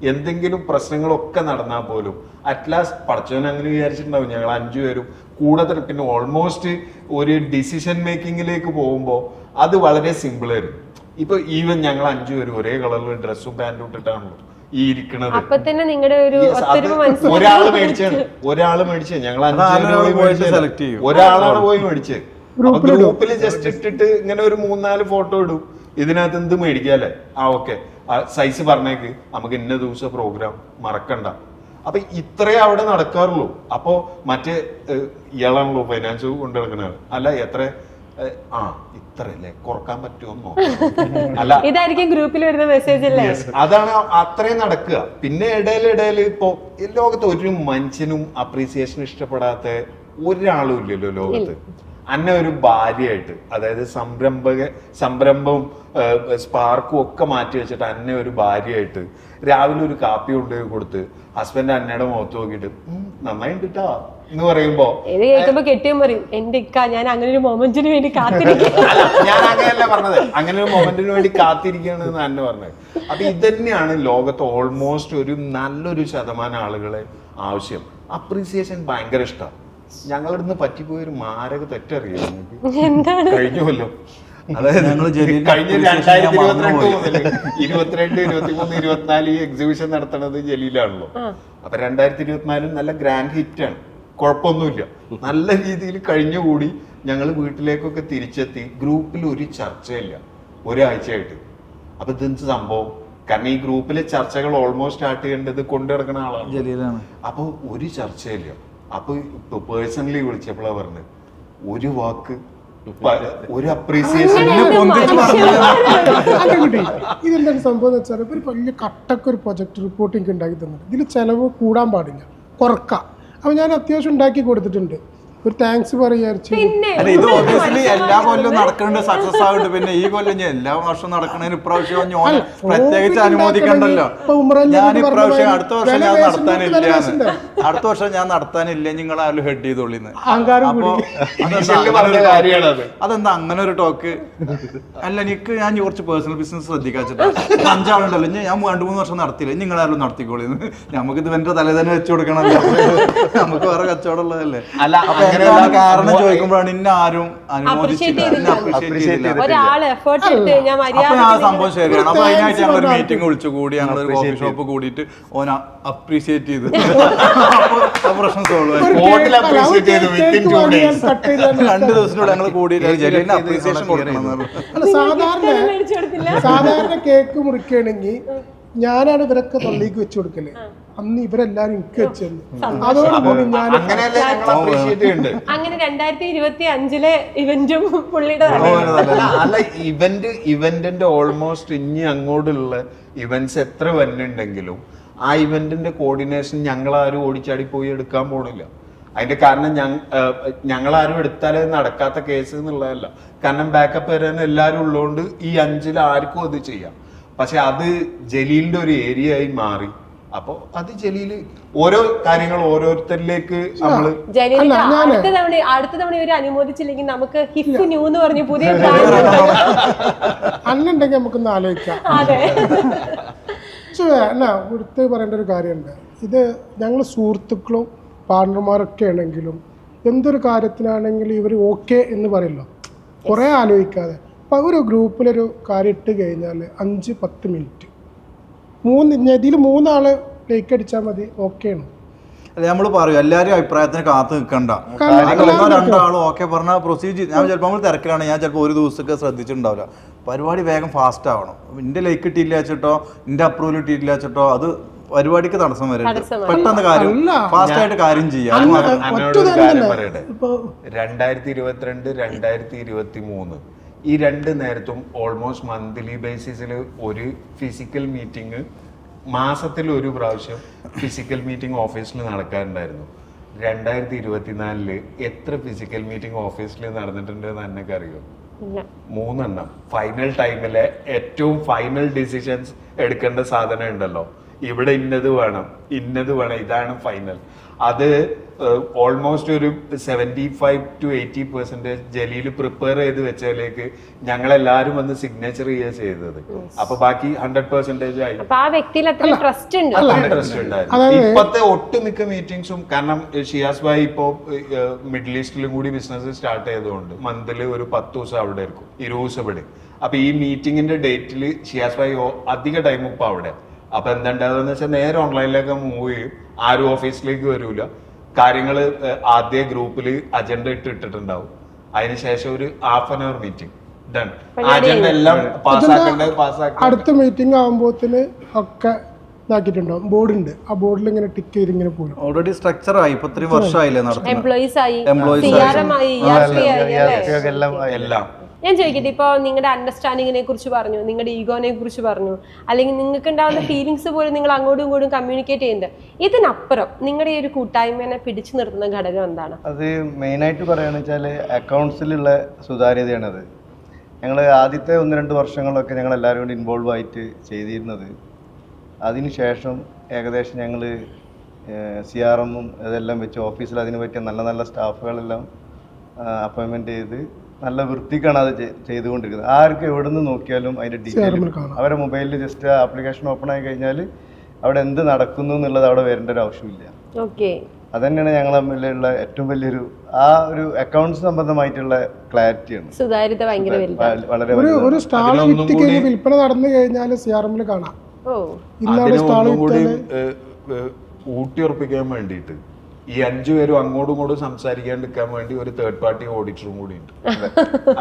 Speaker 2: എന്തെങ്കിലും പ്രശ്നങ്ങളൊക്കെ നടന്നാൽ പോലും അറ്റ്ലാസ്റ്റ് പഠിച്ചവൻ അങ്ങനെ വിചാരിച്ചിട്ടുണ്ടാവും ഞങ്ങൾ 5 പേരും കൂടുതൽ. പിന്നെ ഓൾമോസ്റ്റ് ഒരു ഡിസിഷൻ മേക്കിങ്ങിലേക്ക് പോകുമ്പോൾ അത് വളരെ സിമ്പിൾ ആയിരുന്നു. ഇപ്പൊ ഈവൻ ഞങ്ങൾ 5 പേരും ഒരേ കളറിൽ ഡ്രസ്സും പാന്റും ഇട്ടിട്ടാണല്ലോ ഈ ഇരിക്കണത്. ഒരാള് മേടിച്ചത് ഞങ്ങൾ 5 പേരും ഒരാളാണ് പോയി മേടിച്ചത്. ഗ്രൂപ്പിൽ ജസ്റ്റ് ഇട്ടിട്ട് ഇങ്ങനെ ഒരു 3-4 ഫോട്ടോ ഇടും, ഇതിനകത്ത് എന്ത് മേടിക്കാല്ലേ, ഓക്കെ സൈസ് പറഞ്ഞേക്ക്, നമുക്ക് ഇന്ന ദിവസം പ്രോഗ്രാം മറക്കണ്ട. അപ്പൊ ഇത്രേ അവിടെ നടക്കാറുള്ളൂ. അപ്പോ മറ്റേ ഇയാളാണല്ലോ ഫൈനാൻസ് കൊണ്ടു നടക്കുന്നത്. അല്ല എത്ര ഇത്രല്ലേ കുറക്കാൻ പറ്റുമോ അല്ല,
Speaker 3: ഇതായിരിക്കും ഗ്രൂപ്പിൽ വരുന്ന മെസ്സേജ് അല്ലേ?
Speaker 2: അതാണ് അത്രയും നടക്കുക. പിന്നെ ഇടയിൽ ഇപ്പോ ലോകത്ത് ഒരു മനുഷ്യനും അപ്രീസിയേഷൻ ഇഷ്ടപ്പെടാത്ത ഒരാളും ഇല്ലല്ലോ ലോകത്ത്. അന്നെ ഒരു ഭാര്യയായിട്ട്, അതായത് സംരംഭവും സ്പാർക്കും ഒക്കെ മാറ്റി വെച്ചിട്ട് അന്നെ ഒരു ഭാര്യയായിട്ട് രാവിലെ ഒരു കാപ്പി കൊണ്ടുപോയി കൊടുത്ത് ഹസ്ബൻഡ് അന്നയുടെ മുഖത്ത് നോക്കിയിട്ട് നന്നായിട്ടാ എന്ന് പറയുമ്പോ
Speaker 3: ഇത് കേൾക്കുമ്പോ കെട്ടിയും പറയും എന്റെ ഇക്ക ഞാൻ അങ്ങനെ ഒരു മൊമെന്റിന് വേണ്ടി കാത്തിരിക്കും.
Speaker 2: ഞാൻ അങ്ങനെയല്ല പറഞ്ഞത്, അങ്ങനെ ഒരു മൊമെന്റിന് വേണ്ടി കാത്തിരിക്കുകയാണെന്ന് അന്നെ പറഞ്ഞത്. അപ്പൊ ഇതന്നെയാണ് ലോകത്ത് ഓൾമോസ്റ്റ് ഒരു നല്ലൊരു ശതമാനം ആളുകളെ ആവശ്യം. അപ്രീസിയേഷൻ ഭയങ്കര ഇഷ്ടമാണ്. ഞങ്ങളുടെ നിന്ന് പറ്റിപ്പോയൊരു മാരക തെറ്ററിയോ
Speaker 3: എന്താണ്?
Speaker 2: കഴിഞ്ഞ കൊല്ലം,
Speaker 1: അതായത് ഞങ്ങൾ
Speaker 2: കഴിഞ്ഞ 2022 മുതൽ 22, 23, 24 ഈ എക്സിബിഷൻ നടത്തുന്നത് ജലീലാണല്ലോ. അപ്പൊ 2024 നല്ല ഗ്രാൻഡ് ഹിറ്റ് ആണ്, കുഴപ്പമൊന്നുമില്ല, നല്ല രീതിയിൽ കഴിഞ്ഞുകൂടി. ഞങ്ങൾ വീട്ടിലേക്കൊക്കെ തിരിച്ചെത്തി. ഗ്രൂപ്പിൽ ഒരു ചർച്ചയില്ല ഒരാഴ്ചയായിട്ട്. അപ്പൊ ഇതെന്ത് സംഭവം? കാരണം ഈ ഗ്രൂപ്പിലെ ചർച്ചകൾ ഓൾമോസ്റ്റ് സ്റ്റാർട്ട് ചെയ്യേണ്ടത് കൊണ്ടുനടക്കുന്ന ആളാണ്
Speaker 1: ജലീലാണ്.
Speaker 2: അപ്പൊ ഒരു ചർച്ചയില്ല. അപ്പൊ പേഴ്സണലി വിളിച്ചപ്പോഴാ പറഞ്ഞത് ഒരു വാക്ക്, ഒരു അപ്രീസിയേഷൻ.
Speaker 4: ഇതെന്താണ് സംഭവം എന്ന് വെച്ചാൽ ഒരു വലിയ കട്ടക്ക് ഒരു പ്രൊജക്ട് റിപ്പോർട്ടിങ് ഉണ്ടാക്കി തന്നിട്ട് ഇതിൽ ചെലവ് കൂടാൻ പാടില്ല, കുറക്കാം. അപ്പൊ ഞാൻ അത്യാവശ്യം ഉണ്ടാക്കി കൊടുത്തിട്ടുണ്ട്. ഒരു താങ്ക്സ് പറയാച്ചു.
Speaker 1: അല്ല, ഇത് ഒബ്വിയസ്ലി എല്ലാ കൊല്ലം നടക്കുന്നുണ്ട്, സക്സസ് ആവുന്നുണ്ട്. പിന്നെ ഈ കൊല്ലം ഞാൻ എല്ലാ വർഷവും നടക്കണതിന് ഇപ്രാവശ്യം ഞാൻ പ്രത്യേകിച്ച് അനുമോദിക്കണ്ടല്ലോ. ഞാൻ ഇപ്രാവശ്യം അടുത്ത വർഷം ഞാൻ നടത്താനില്ല, അടുത്ത വർഷം ഞാൻ നടത്താനില്ല, നിങ്ങൾ ആരും ഹെഡ് ചെയ്തോളിന്ന്. അപ്പൊ അതെന്താ അങ്ങനെ ഒരു ടോക്ക്? അല്ല, എനിക്ക് ഞാൻ കുറച്ച് പേഴ്സണൽ ബിസിനസ് ശ്രദ്ധിക്കാച്ചിട്ടാ. 5 ആളുണ്ടല്ലോ, ഞാൻ 2-3 വർഷം നടത്തിയില്ല, നിങ്ങളാരും നടത്തിക്കോളിന്ന്. നമുക്കിത് എന്റെ തലേ തന്നെ വെച്ചു കൊടുക്കണല്ലോ, നമുക്ക് വേറെ കച്ചവടം ഉള്ളതല്ലേ. കാരണം ചോദിക്കുമ്പോഴാണ് ഇന്ന ആരും അനുമോദിച്ചില്ല, എന്നെ അപ്രീഷിയേറ്റ് ചെയ്തില്ല. അപ്പൊ ആ സംഭവം ശരിയാണ്. അപ്പൊ അതിനായിട്ട് ഞങ്ങൾ ഒരു മീറ്റിംഗ് വിളിച്ചു കൂടി, ഞങ്ങൾ ഒരു കോഫി ഷോപ്പ് കൂടിയിട്ട് ഓന അപ്രീഷിയേറ്റ് ചെയ്തു. പ്രശ്നം സോൾവ് ആയി. 2 ദിവസത്തിനോട് ഞങ്ങൾ കൂടിയിട്ട് ജലീലിന് അപ്രീസിയേഷൻ കൊടുക്കണം.
Speaker 4: സാധാരണ കേക്ക് മുറിക്കുകയാണെങ്കിൽ ഞാനാണ് ഇവരൊക്കെ തൊള്ളിക്ക് വെച്ച് കൊടുക്കല്. അന്ന് ഇവരെല്ലാരും എനിക്ക് വെച്ചു. അതോടുകൂടി ഞാൻ
Speaker 3: അങ്ങനെ 2025 ഇവന്റും പുള്ളിയുടെ
Speaker 2: അല്ല, ഇവന്റിന്റെ ഓൾമോസ്റ്റ് ഇനി അങ്ങോട്ടുള്ള ഇവന്റ്സ് എത്ര വന്നിട്ടുണ്ടെങ്കിലും ആ ഇവന്റിന്റെ കോർഡിനേഷൻ ഞങ്ങളാരും ഓടിച്ചാടി പോയി എടുക്കാൻ പോണില്ല. അതിന്റെ കാരണം ഞങ്ങളാരും എടുത്താലേ നടക്കാത്ത കേസ് എന്നുള്ളതല്ല. കാരണം ബാക്കപ്പ് വരാൻ എല്ലാവരും ഉള്ളതുകൊണ്ട് ഈ 5 ആർക്കും അത് ചെയ്യാം. പക്ഷെ അത് ജലീലിന്റെ ഒരു ഏരിയ ആയി മാറി. അപ്പൊ അത് ജലീല് ഓരോ കാര്യങ്ങൾ ഓരോരുത്തരിലേക്ക് നമ്മള്
Speaker 3: അടുത്ത തവണ ഇവര് അനുമോദിച്ചില്ലെങ്കിൽ നമുക്ക് ഹിഫ് ന്യൂ എന്ന് പറഞ്ഞു പുതിയ
Speaker 4: അന്നുണ്ടെങ്കിൽ നമുക്കൊന്ന് ആലോചിക്കാം. പക്ഷേ എടുത്ത് പറയേണ്ട ഒരു കാര്യമുണ്ട്. ഇത് ഞങ്ങൾ സുഹൃത്തുക്കളും പാർട്ണർമാരൊക്കെ ആണെങ്കിലും എന്തൊരു കാര്യത്തിനാണെങ്കിലും ഇവർ ഓക്കെ എന്ന് പറയല്ലോ, കുറേ ആലോചിക്കാതെ. അപ്പോൾ ഒരു ഗ്രൂപ്പിലൊരു കാര്യം ഇട്ട് കഴിഞ്ഞാൽ 5-10 മിനിറ്റ് ഇതിൽ 3 ആള് ലൈക്ക് അടിച്ചാൽ മതി, ഓക്കെയാണ്.
Speaker 1: അല്ല, നമ്മൾ പറയും എല്ലാവരും അഭിപ്രായത്തിന് കാത്തു നിൽക്കണ്ട. 1-2 ആളും ഓക്കെ പറഞ്ഞാൽ പ്രൊസീജിയർ. ഞാൻ ചിലപ്പോൾ നമ്മൾ തിരക്കിലാണ്, ഞാൻ ചിലപ്പോൾ ഒരു ദിവസമൊക്കെ ശ്രദ്ധിച്ചിട്ടുണ്ടാവില്ല. പരിപാടി വേഗം ഫാസ്റ്റ് ആവണം. എൻ്റെ ലൈക്ക് ഇട്ടില്ല വെച്ചിട്ടോ എൻ്റെ അപ്രൂവൽ ഇട്ടില്ല വെച്ചിട്ടോ അത് പരിപാടിക്ക് തടസ്സം വരരുത്. പെട്ടെന്ന് കാര്യം ഫാസ്റ്റ് ആയിട്ട് കാര്യം ചെയ്യാം.
Speaker 2: 2022, 2023 ഈ 2 നേരത്തും ഓൾമോസ്റ്റ് മന്ത്ലി ബേസിസിൽ ഒരു ഫിസിക്കൽ മീറ്റിംഗ്, മാസത്തിൽ ഒരു പ്രാവശ്യം ഫിസിക്കൽ മീറ്റിംഗ് ഓഫീസിൽ നടക്കാറുണ്ടായിരുന്നു. 2024 എത്ര ഫിസിക്കൽ മീറ്റിംഗ് ഓഫീസിൽ നടന്നിട്ടുണ്ടെന്ന് എന്നൊക്കെ അറിയോ? 3 എണ്ണം. ഫൈനൽ ടൈമിലെ ഏറ്റവും ഫൈനൽ ഡിസിഷൻസ് എടുക്കേണ്ട സാധനം ഉണ്ടല്ലോ, ഇവിടെ ഇന്നത് വേണം, ഇതാണ് ഫൈനൽ. അത് ഓൾമോസ്റ്റ് ഒരു 75-80% ജലീല് പ്രിപ്പയർ ചെയ്ത് വെച്ചതിലേക്ക് ഞങ്ങളെല്ലാരും വന്ന് സിഗ്നേച്ചർ ചെയ്യുക ചെയ്തത്. അപ്പൊ ബാക്കി 100% ആയി. ട്രസ്റ്റ് ഉണ്ടായിരുന്നു. ഇപ്പത്തെ ഒട്ടുമിക്ക മീറ്റിംഗ്സും, കാരണം ഷിയാസ് ഭായി ഇപ്പോ മിഡിൽ ഈസ്റ്റിലും കൂടി ബിസിനസ് സ്റ്റാർട്ട് ചെയ്തുകൊണ്ട് മന്തിൽ ഒരു 10 ദിവസം അവിടെ ആയിരിക്കും, 20 ദിവസം ഇവിടെ. അപ്പൊ ഈ മീറ്റിംഗിന്റെ ഡേറ്റിൽ ഷിയാസ് ഭായി അധിക ടൈം ഇപ്പൊ അവിടെ. അപ്പൊ എന്താണ്ടാകുന്ന വെച്ചാൽ നേരെ ഓൺലൈനിലേക്ക് മൂവ് ചെയ്യും, ആരും ഓഫീസിലേക്ക് വരൂല. കാര്യങ്ങള് ആദ്യ ഗ്രൂപ്പിൽ അജണ്ട ഇട്ടിട്ടുണ്ടാവും. അതിനുശേഷം ഒരു ½ hour മീറ്റിംഗ് ഡൺ. അജണ്ട എല്ലാം
Speaker 4: അടുത്ത മീറ്റിംഗ് ആകുമ്പോത്തിന് ഒക്കെ ഇതാക്കിയിട്ടുണ്ടാവും. ബോർഡ് ഉണ്ട്, ആ ബോർഡിൽ ഇങ്ങനെ ടിക്ക് ചെയ്ത് ഇങ്ങനെ പോകും.
Speaker 1: ഓൾറെഡി സ്ട്രക്ചർ ആയി. ഇപ്പൊ 3 വർഷമായില്ലേ നടത്തുന്നത്.
Speaker 3: എംപ്ലോയീസ് ആയി,
Speaker 2: എല്ലാം.
Speaker 3: ഞാൻ ചോദിക്കട്ടെ, ഇപ്പോൾ നിങ്ങളുടെ അണ്ടർസ്റ്റാൻഡിങ്ങിനെ കുറിച്ച് പറഞ്ഞു, നിങ്ങളുടെ ഈഗോനെ കുറിച്ച് പറഞ്ഞു, അല്ലെങ്കിൽ നിങ്ങൾക്ക് ഉണ്ടാകുന്ന ഫീലിങ്സ് പോലും നിങ്ങൾ അങ്ങോട്ടും ഇങ്ങോട്ടും കമ്മ്യൂണിക്കേറ്റ് ചെയ്യുന്നുണ്ട്. ഇതിനപ്പുറം നിങ്ങളുടെ ഈ ഒരു കൂട്ടായ്മേനെ പിടിച്ചു നിർത്തുന്ന ഘടകം എന്താണ്?
Speaker 6: അത് മെയിനായിട്ട് പറയുകയാണെന്ന് വെച്ചാൽ അക്കൗണ്ട്സിലുള്ള സുതാര്യതയാണത്. ഞങ്ങൾ ആദ്യത്തെ 1-2 വർഷങ്ങളിലൊക്കെ ഞങ്ങൾ എല്ലാവരും കൂടി ഇൻവോൾവ് ആയിട്ട് ചെയ്തിരുന്നത്. അതിനുശേഷം ഏകദേശം ഞങ്ങൾ CRM ഇതെല്ലാം വെച്ച് ഓഫീസിൽ അതിന് പറ്റിയ നല്ല നല്ല സ്റ്റാഫുകളെല്ലാം അപ്പോയിൻമെൻറ്റ് ചെയ്ത് നല്ല വൃത്തിക്കാണ് അത് ചെയ്തുകൊണ്ടിരിക്കുന്നത്. ആർക്ക് എവിടെ നിന്ന് നോക്കിയാലും അതിൻ്റെ ഡീറ്റെയിൽ അവരുടെ മൊബൈലിൽ ജസ്റ്റ് ആപ്ലിക്കേഷൻ ഓപ്പൺ ആയി കഴിഞ്ഞാൽ അവിടെ എന്ത് നടക്കുന്നു എന്നുള്ളത് അവിടെ വരേണ്ട ഒരു ആവശ്യമില്ല.
Speaker 3: ഓക്കെ,
Speaker 6: അതന്നെയാണ് ഞങ്ങൾ തമ്മിലുള്ള ഏറ്റവും വലിയൊരു ഒരു അക്കൗണ്ട്സ് സംബന്ധമായിട്ടുള്ള ക്ലാരിറ്റിയാണ്.
Speaker 3: സുതാര്യത ഭയങ്കര
Speaker 6: വളരെ
Speaker 4: ഒരു സ്റ്റാൾ വിറ്റ് കഴിഞ്ഞ് വിൽപ്പന നടന്നു കഴിഞ്ഞാൽ CRM കാണാം. ഇന്നാണ് സ്റ്റാൾ
Speaker 2: ഊട്ടിയുറപ്പിക്കാൻ വേണ്ടിയിട്ട് ഈ 5 പേരും അങ്ങോട്ടും ഇങ്ങോട്ടും സംസാരിക്കാണ്ടിരിക്കാൻ വേണ്ടി ഒരു തേർഡ് പാർട്ടി ഓഡിറ്ററും കൂടി ഉണ്ട്.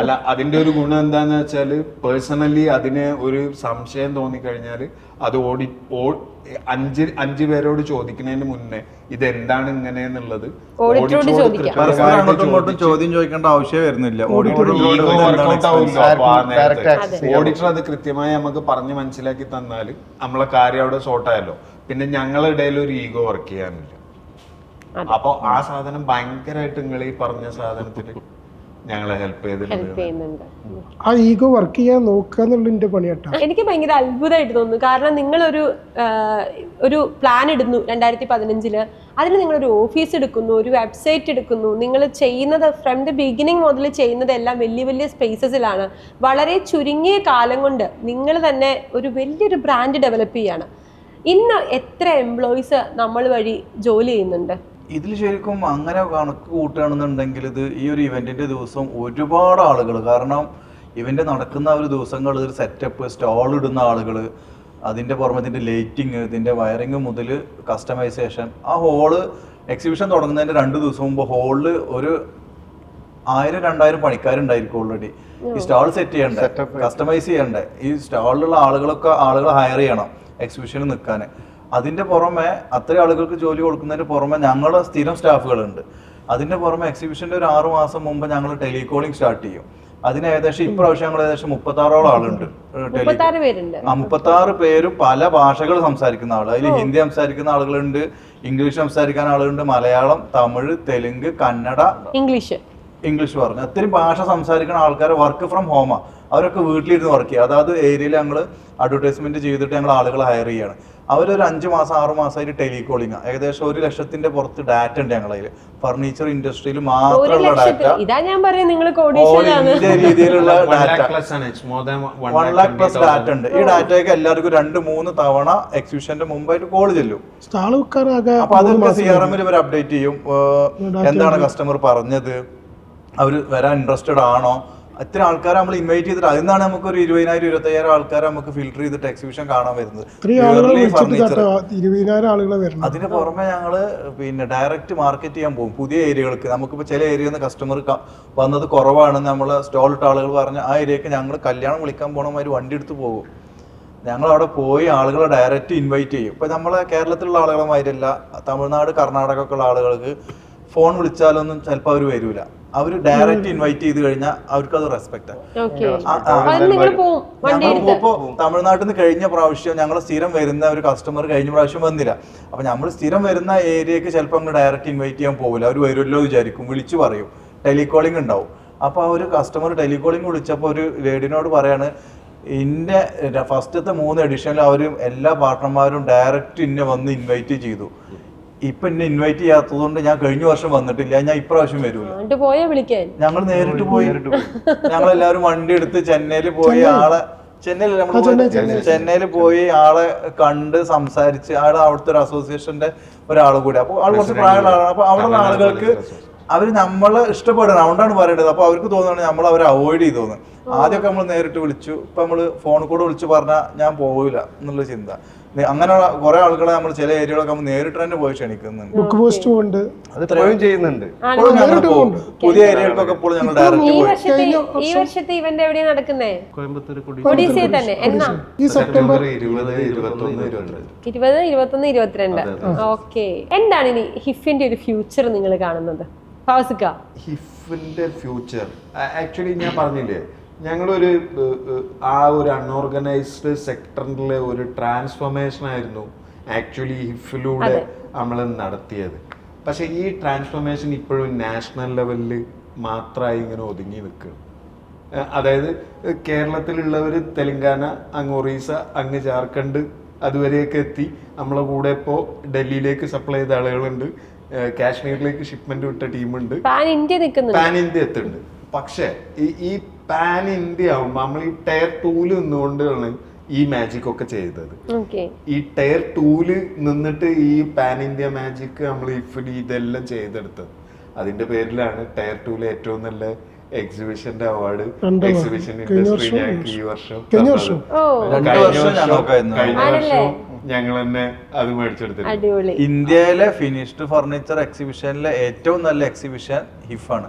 Speaker 2: അല്ല, അതിന്റെ ഒരു ഗുണം എന്താന്ന് വെച്ചാൽ പേഴ്സണലി അതിന് ഒരു സംശയം തോന്നിക്കഴിഞ്ഞാൽ അത് അഞ്ച് പേരോട് ചോദിക്കുന്നതിന് മുന്നേ ഇതെന്താണ് ഇങ്ങനെ എന്നുള്ളത്
Speaker 1: അങ്ങോട്ടും ചോദ്യം ചോദിക്കേണ്ട ആവശ്യം വരുന്നില്ല.
Speaker 2: ഓഡിറ്റർ അത് കൃത്യമായി നമുക്ക് പറഞ്ഞ് മനസ്സിലാക്കി തന്നാൽ നമ്മളെ കാര്യം അവിടെ സോർട്ടായല്ലോ. പിന്നെ ഞങ്ങളുടെ ഇടയിൽ ഒരു ഈഗോ വർക്ക് ചെയ്യാനില്ല. അപ്പൊ ആ സാധനം ഭയങ്കരമായിട്ട് നിങ്ങൾ ഈ പറഞ്ഞ സാധനത്തിന് ഞങ്ങളെ ഹെൽപ്പ് ചെയ്തിട്ടുണ്ട്.
Speaker 4: ആ ഈഗോ വർക്ക് ചെയ്യാൻ നോക്കുക എന്നുള്ളതിന്റെ പണിയാട്ടോ.
Speaker 3: എനിക്ക് ഭയങ്കര അത്ഭുതമായിട്ട് തോന്നുന്നു. കാരണം നിങ്ങളൊരു ഒരു പ്ലാൻ ഇടുന്നു 2015, അതിന് നിങ്ങളൊരു ഓഫീസ് എടുക്കുന്നു, ഒരു വെബ്സൈറ്റ് എടുക്കുന്നു. നിങ്ങൾ ചെയ്യുന്നത് ഫ്രം ദ ബിഗിനിങ് മുതൽ ചെയ്യുന്നതെല്ലാം വലിയ വലിയ സ്പേസസിലാണ്. വളരെ ചുരുങ്ങിയ കാലം കൊണ്ട് നിങ്ങൾ തന്നെ ഒരു വലിയൊരു ബ്രാൻഡ് ഡെവലപ്പ് ചെയ്യാണ്. ഇന്ന് എത്ര എംപ്ലോയീസ് നമ്മൾ വഴി ജോലി ചെയ്യുന്നുണ്ട്?
Speaker 1: ഇതിൽ ശരിക്കും അങ്ങനെ കണക്ക് കൂട്ടുകയാണെന്നുണ്ടെങ്കിൽ ഇത് ഈ ഒരു ഇവന്റിന്റെ ദിവസം ഒരുപാട് ആളുകൾ, കാരണം ഇവന്റ് നടക്കുന്ന ഒരു ദിവസങ്ങൾ ഒരു സെറ്റപ്പ്, സ്റ്റാൾ ഇടുന്ന ആളുകൾ, അതിന്റെ പുറമെ ഇതിന്റെ ലൈറ്റിങ്, ഇതിന്റെ വയറിങ് മുതൽ കസ്റ്റമൈസേഷൻ. ആ ഹോള് എക്സിബിഷൻ തുടങ്ങുന്നതിന്റെ 2 ദിവസം മുമ്പ് ഹോളിൽ ഒരു 1000-2000 പണിക്കാരുണ്ടായിരിക്കും ഓൾറെഡി. ഈ സ്റ്റാൾ സെറ്റ് ചെയ്യണ്ടേ, കസ്റ്റമൈസ് ചെയ്യണ്ടേ, ഈ സ്റ്റാളിലുള്ള ആളുകളെ ഹയർ ചെയ്യണം എക്സിബിഷന് നിൽക്കാൻ. അതിന്റെ പുറമെ അത്രയും ആളുകൾക്ക് ജോലി കൊടുക്കുന്നതിന് പുറമെ ഞങ്ങളുടെ സ്ഥിരം സ്റ്റാഫുകളുണ്ട്. അതിന്റെ പുറമെ എക്സിബിഷന്റെ ഒരു 6 മാസം മുമ്പ് ഞങ്ങൾ ടെലികോളിംഗ് സ്റ്റാർട്ട് ചെയ്യും. അതിന് ഏകദേശം ഇപ്രാവശ്യം ഞങ്ങൾ ഏകദേശം 36 ആളുണ്ട്. 36 പേരും പല ഭാഷകൾ സംസാരിക്കുന്ന ആൾ. അതിൽ ഹിന്ദി സംസാരിക്കുന്ന ആളുകളുണ്ട്, ഇംഗ്ലീഷ് സംസാരിക്കുന്ന ആളുകളുണ്ട്, മലയാളം, തമിഴ്, തെലുങ്ക്, കന്നഡ, ഇംഗ്ലീഷ് പറഞ്ഞു അത്രയും ഭാഷ സംസാരിക്കുന്ന ആൾക്കാരെ വർക്ക് ഫ്രം ഹോമാ. അവരൊക്കെ വീട്ടിലിരുന്ന് വർക്ക് ചെയ്യുക. അതായത് ഏരിയയിൽ ഞങ്ങൾ അഡ്വർടൈസ്മെന്റ് ചെയ്തിട്ട് ഞങ്ങൾ ആളുകളെ ഹയർ ചെയ്യാണ്. അവരൊരു 5 മാസം 6 മാസമായിട്ട് ടെലികോളിംഗ്. ഏകദേശം 1 ലക്ഷത്തിന്റെ പുറത്ത് ഡാറ്റ ഉണ്ട് ഞങ്ങളതിൽ. ഫർണിച്ചർ ഇൻഡസ്ട്രിയിൽ മാത്രമുള്ള ഡാറ്റ, ഇന്ത്യ രീതിയിലുള്ള ഡാറ്റ 1 lakh പ്ലസ് ഡാറ്റ ഉണ്ട്. ഈ ഡാറ്റയൊക്കെ എല്ലാവർക്കും 2-3 തവണ എക്സിബിഷന്റെ മുമ്പായിട്ട് കോൾ ചെല്ലും. അപ്പൊ അതൊക്കെ CRM ഇവർ അപ്ഡേറ്റ് ചെയ്യും. എന്താണ് കസ്റ്റമർ പറഞ്ഞത്, അവർ വരാൻ ഇൻട്രസ്റ്റഡ് ആണോ, ഇത്ര ആൾക്കാരെ നമ്മൾ ഇൻവൈറ്റ് ചെയ്തിട്ട് അതിനാണ് നമുക്ക് ഒരു 20,000-25,000 ആൾക്കാരെ നമുക്ക് ഫിൽട്ടർ ചെയ്തിട്ട് എക്സിബിഷൻ കാണാൻ വരുന്നത്. അതിന് പുറമെ ഞങ്ങള് പിന്നെ ഡയറക്റ്റ് മാർക്കറ്റ് ചെയ്യാൻ പോകും പുതിയ ഏരിയകൾക്ക്. നമുക്കിപ്പോൾ ചില ഏരിയയിൽ നിന്ന് കസ്റ്റമർ വന്നത് കുറവാണെന്ന് നമ്മൾ സ്റ്റോൾ ഇട്ട ആളുകൾ പറഞ്ഞ ആ ഏരിയക്ക് ഞങ്ങൾ കല്യാണം വിളിക്കാൻ പോകണമാതിരി വണ്ടി എടുത്ത് പോകും. ഞങ്ങൾ അവിടെ പോയി ആളുകളെ ഡയറക്റ്റ് ഇൻവൈറ്റ് ചെയ്യും. ഇപ്പൊ നമ്മളെ കേരളത്തിലുള്ള ആളുകളെ മാതിരിയല്ല, തമിഴ്നാട്, കർണാടക ഒക്കെ ഉള്ള ആളുകൾക്ക് ഫോൺ വിളിച്ചാലൊന്നും ചിലപ്പോൾ അവർ വരൂല. അവർ ഡയറക്റ്റ് ഇൻവൈറ്റ് ചെയ്ത് കഴിഞ്ഞാൽ അവർക്ക് അത് റെസ്പെക്ട് ആണ്. ഞങ്ങളിപ്പോ തമിഴ്നാട്ടിൽ നിന്ന് കഴിഞ്ഞ പ്രാവശ്യം ഞങ്ങൾ സ്ഥിരം വരുന്ന ഒരു കസ്റ്റമർ കഴിഞ്ഞ പ്രാവശ്യം വന്നില്ല. അപ്പൊ നമ്മൾ സ്ഥിരം വരുന്ന ഏരിയക്ക് ചിലപ്പോൾ അങ്ങ് ഡയറക്റ്റ് ഇൻവൈറ്റ് ചെയ്യാൻ പോകില്ല. അവർ വരുമല്ലോ വിചാരിക്കും, വിളിച്ചു പറയും, ടെലികോളിംഗ് ഉണ്ടാവും. അപ്പൊ ആ ഒരു കസ്റ്റമർ ടെലികോളിംഗ് വിളിച്ചപ്പോൾ ഒരു ലേഡിനോട് പറയാണ്, ഇന്നെ ഫസ്റ്റത്തെ 3 എഡിഷനിൽ അവർ എല്ലാ പാർട്ട്ണർമാരും ഡയറക്റ്റ് ഇന്നെ വന്ന് ഇൻവൈറ്റ് ചെയ്തു. ഇപ്പൊ എന്നെ ഇൻവൈറ്റ് ചെയ്യാത്തതുകൊണ്ട് ഞാൻ കഴിഞ്ഞ വർഷം വന്നിട്ടില്ല, ഞാൻ ഇപ്രാവശ്യം വരൂല. ഞങ്ങൾ നേരിട്ട് പോയി, ഞങ്ങൾ എല്ലാവരും വണ്ടി എടുത്ത് ചെന്നൈയിൽ പോയി ആളെ ചെന്നൈയിൽ പോയി ആളെ കണ്ട് സംസാരിച്ച്, ആളെ അവിടുത്തെ ഒരു അസോസിയേഷന്റെ ഒരാൾ കൂടി. അപ്പൊ ആൾ കുറച്ച് പ്രായമുള്ള ആളാണ്. അപ്പൊ അവിടെയുള്ള ആളുകൾക്ക് അവർ നമ്മളെ ഇഷ്ടപ്പെടണം, അതുകൊണ്ടാണ് പറയേണ്ടത്. അപ്പൊ അവർക്ക് തോന്നുകയാണ് നമ്മൾ അവരെ അവോയ്ഡ് ചെയ്തോന്ന്. ആദ്യമൊക്കെ നമ്മൾ നേരിട്ട് വിളിച്ചു, ഇപ്പൊ നമ്മള് ഫോണിൽ കൂടെ വിളിച്ച് പറഞ്ഞാൽ ഞാൻ പോവില്ല എന്നുള്ള ചിന്ത. അങ്ങനെയുള്ള കുറെ ആളുകളെ നമ്മൾ ചില ഏരിയകളൊക്കെ നമ്മൾ നേരിട്ട് തന്നെ പോയി ക്ഷണിക്കുന്നുണ്ട്.
Speaker 4: ബുക്ക് പോസ്റ്റും ഉണ്ട്,
Speaker 6: അത് ചെയ്യുന്നുണ്ട്.
Speaker 1: പുതിയ ഏരിയകൾക്കൊക്കെ ഇപ്പോൾ ഞങ്ങൾ ഡയറക്റ്റ് പോയി.
Speaker 3: ഈ വർഷത്തെ ഇവന്റ് എവിടെയാണ് നടക്കുന്നേ?
Speaker 5: കോയമ്പത്തൂർ
Speaker 3: കൊടീസിയിൽ തന്നെ. എന്നാ?
Speaker 4: ഈ സെപ്റ്റംബർ
Speaker 3: 20, 21, 22. ഓക്കെ. എന്താണ് ഇനി ഹിഫിന്റെ ഒരു ഫ്യൂച്ചർ നിങ്ങൾ കാണുന്നത്?
Speaker 2: ഹിഫിന്റെ ഫ്യൂച്ചർ ആക്ച്വലി ഞാൻ പറഞ്ഞില്ലേ, ഞങ്ങളൊരു ആ ഒരു അൺഓർഗനൈസ്ഡ് സെക്ടറിലെ ഒരു ട്രാൻസ്ഫോർമേഷൻ ആയിരുന്നു ആക്ച്വലി ഹിഫിലൂടെ നമ്മൾ നടത്തിയത്. പക്ഷെ ഈ ട്രാൻസ്ഫോർമേഷൻ ഇപ്പോഴും നാഷണൽ ലെവലിൽ മാത്രമായി ഇങ്ങനെ ഒതുങ്ങി നിൽക്കുകയാണ്. അതായത് കേരളത്തിലുള്ളവർ തെലങ്കാന, അങ്ങ് ഒറീസ, അങ്ങ് ജാർഖണ്ഡ് അതുവരെയൊക്കെ എത്തി. നമ്മളെ കൂടെ ഇപ്പോൾ ഡൽഹിയിലേക്ക് സപ്ലൈ ചെയ്ത ആളുകളുണ്ട്, കാശ്മീരിലേക്ക് ഷിപ്മെന്റ് വിട്ട ടീമുണ്ട്, പാൻ ഇന്ത്യ എത്തുന്നുണ്ട്. പക്ഷേ ഈ പാൻ ഇന്ത്യ ആവുമ്പോൾ നമ്മൾ ഈ ടയർ 2 നിന്നുകൊണ്ടാണ് ഈ മാജിക് ഒക്കെ ചെയ്തത്. ഈ ടയർ 2 നിന്നിട്ട് ഈ പാൻ ഇന്ത്യ മാജിക് നമ്മൾ ഇതെല്ലാം ചെയ്തെടുത്തത്. അതിന്റെ പേരിലാണ് ടയർ 2 ഏറ്റവും നല്ല എക്സിബിഷന്റെ അവാർഡ് എക്സിബിഷൻ ഇൻഡസ്ട്രി ഞങ്ങൾക്ക് ഈ വർഷം കഴിഞ്ഞ വർഷം ഞങ്ങൾ തന്നെ അത് മേടിച്ചെടുത്തിട്ടുണ്ട്.
Speaker 1: ഇന്ത്യയിലെ ഫിനിഷ്ഡ് ഫർണിച്ചർ എക്സിബിഷനിലെ ഏറ്റവും നല്ല എക്സിബിഷൻ ഹിഫാണ്.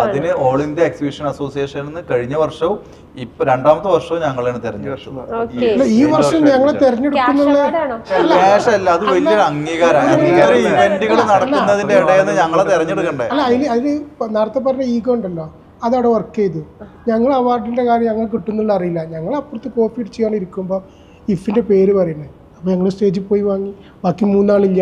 Speaker 1: അതിന് ഓൾ ഇന്ത്യ എക്സിബിഷൻ അസോസിയേഷൻ കഴിഞ്ഞ വർഷവും ഇപ്പൊ 2ാമത്തെ വർഷവും ഞങ്ങളാണ് തെരഞ്ഞെടുത്തത്.
Speaker 4: ഈ വർഷം ഞങ്ങളെ തെരഞ്ഞെടുക്കുന്നത്
Speaker 1: ക്യാഷല്ല, അത് വലിയൊരു അംഗീകാരമാണ്. ഇവന്റുകൾ നടക്കുന്നതിന്റെ ഇടയിൽ നിന്ന് ഞങ്ങളെ തെരഞ്ഞെടുക്കണ്ടേ?
Speaker 4: അല്ല, അതിന് നേരത്തെ പറഞ്ഞ ഈഗോ ഉണ്ടല്ലോ, അതവിടെ വർക്ക് ചെയ്തു. ഞങ്ങൾ അവാർഡിന്റെ കാര്യം ഞങ്ങൾ കിട്ടുന്നുള്ള അറിയില്ല. ഞങ്ങൾ അപ്പുറത്ത് കോഫി അടിച്ചാണ് ഇരിക്കുമ്പോൾ ഇഫിന്റെ പേര് പറയുന്നത്. അപ്പൊ ഞങ്ങൾ സ്റ്റേജിൽ പോയി വാങ്ങി. ബാക്കി 3 ആളില്ല.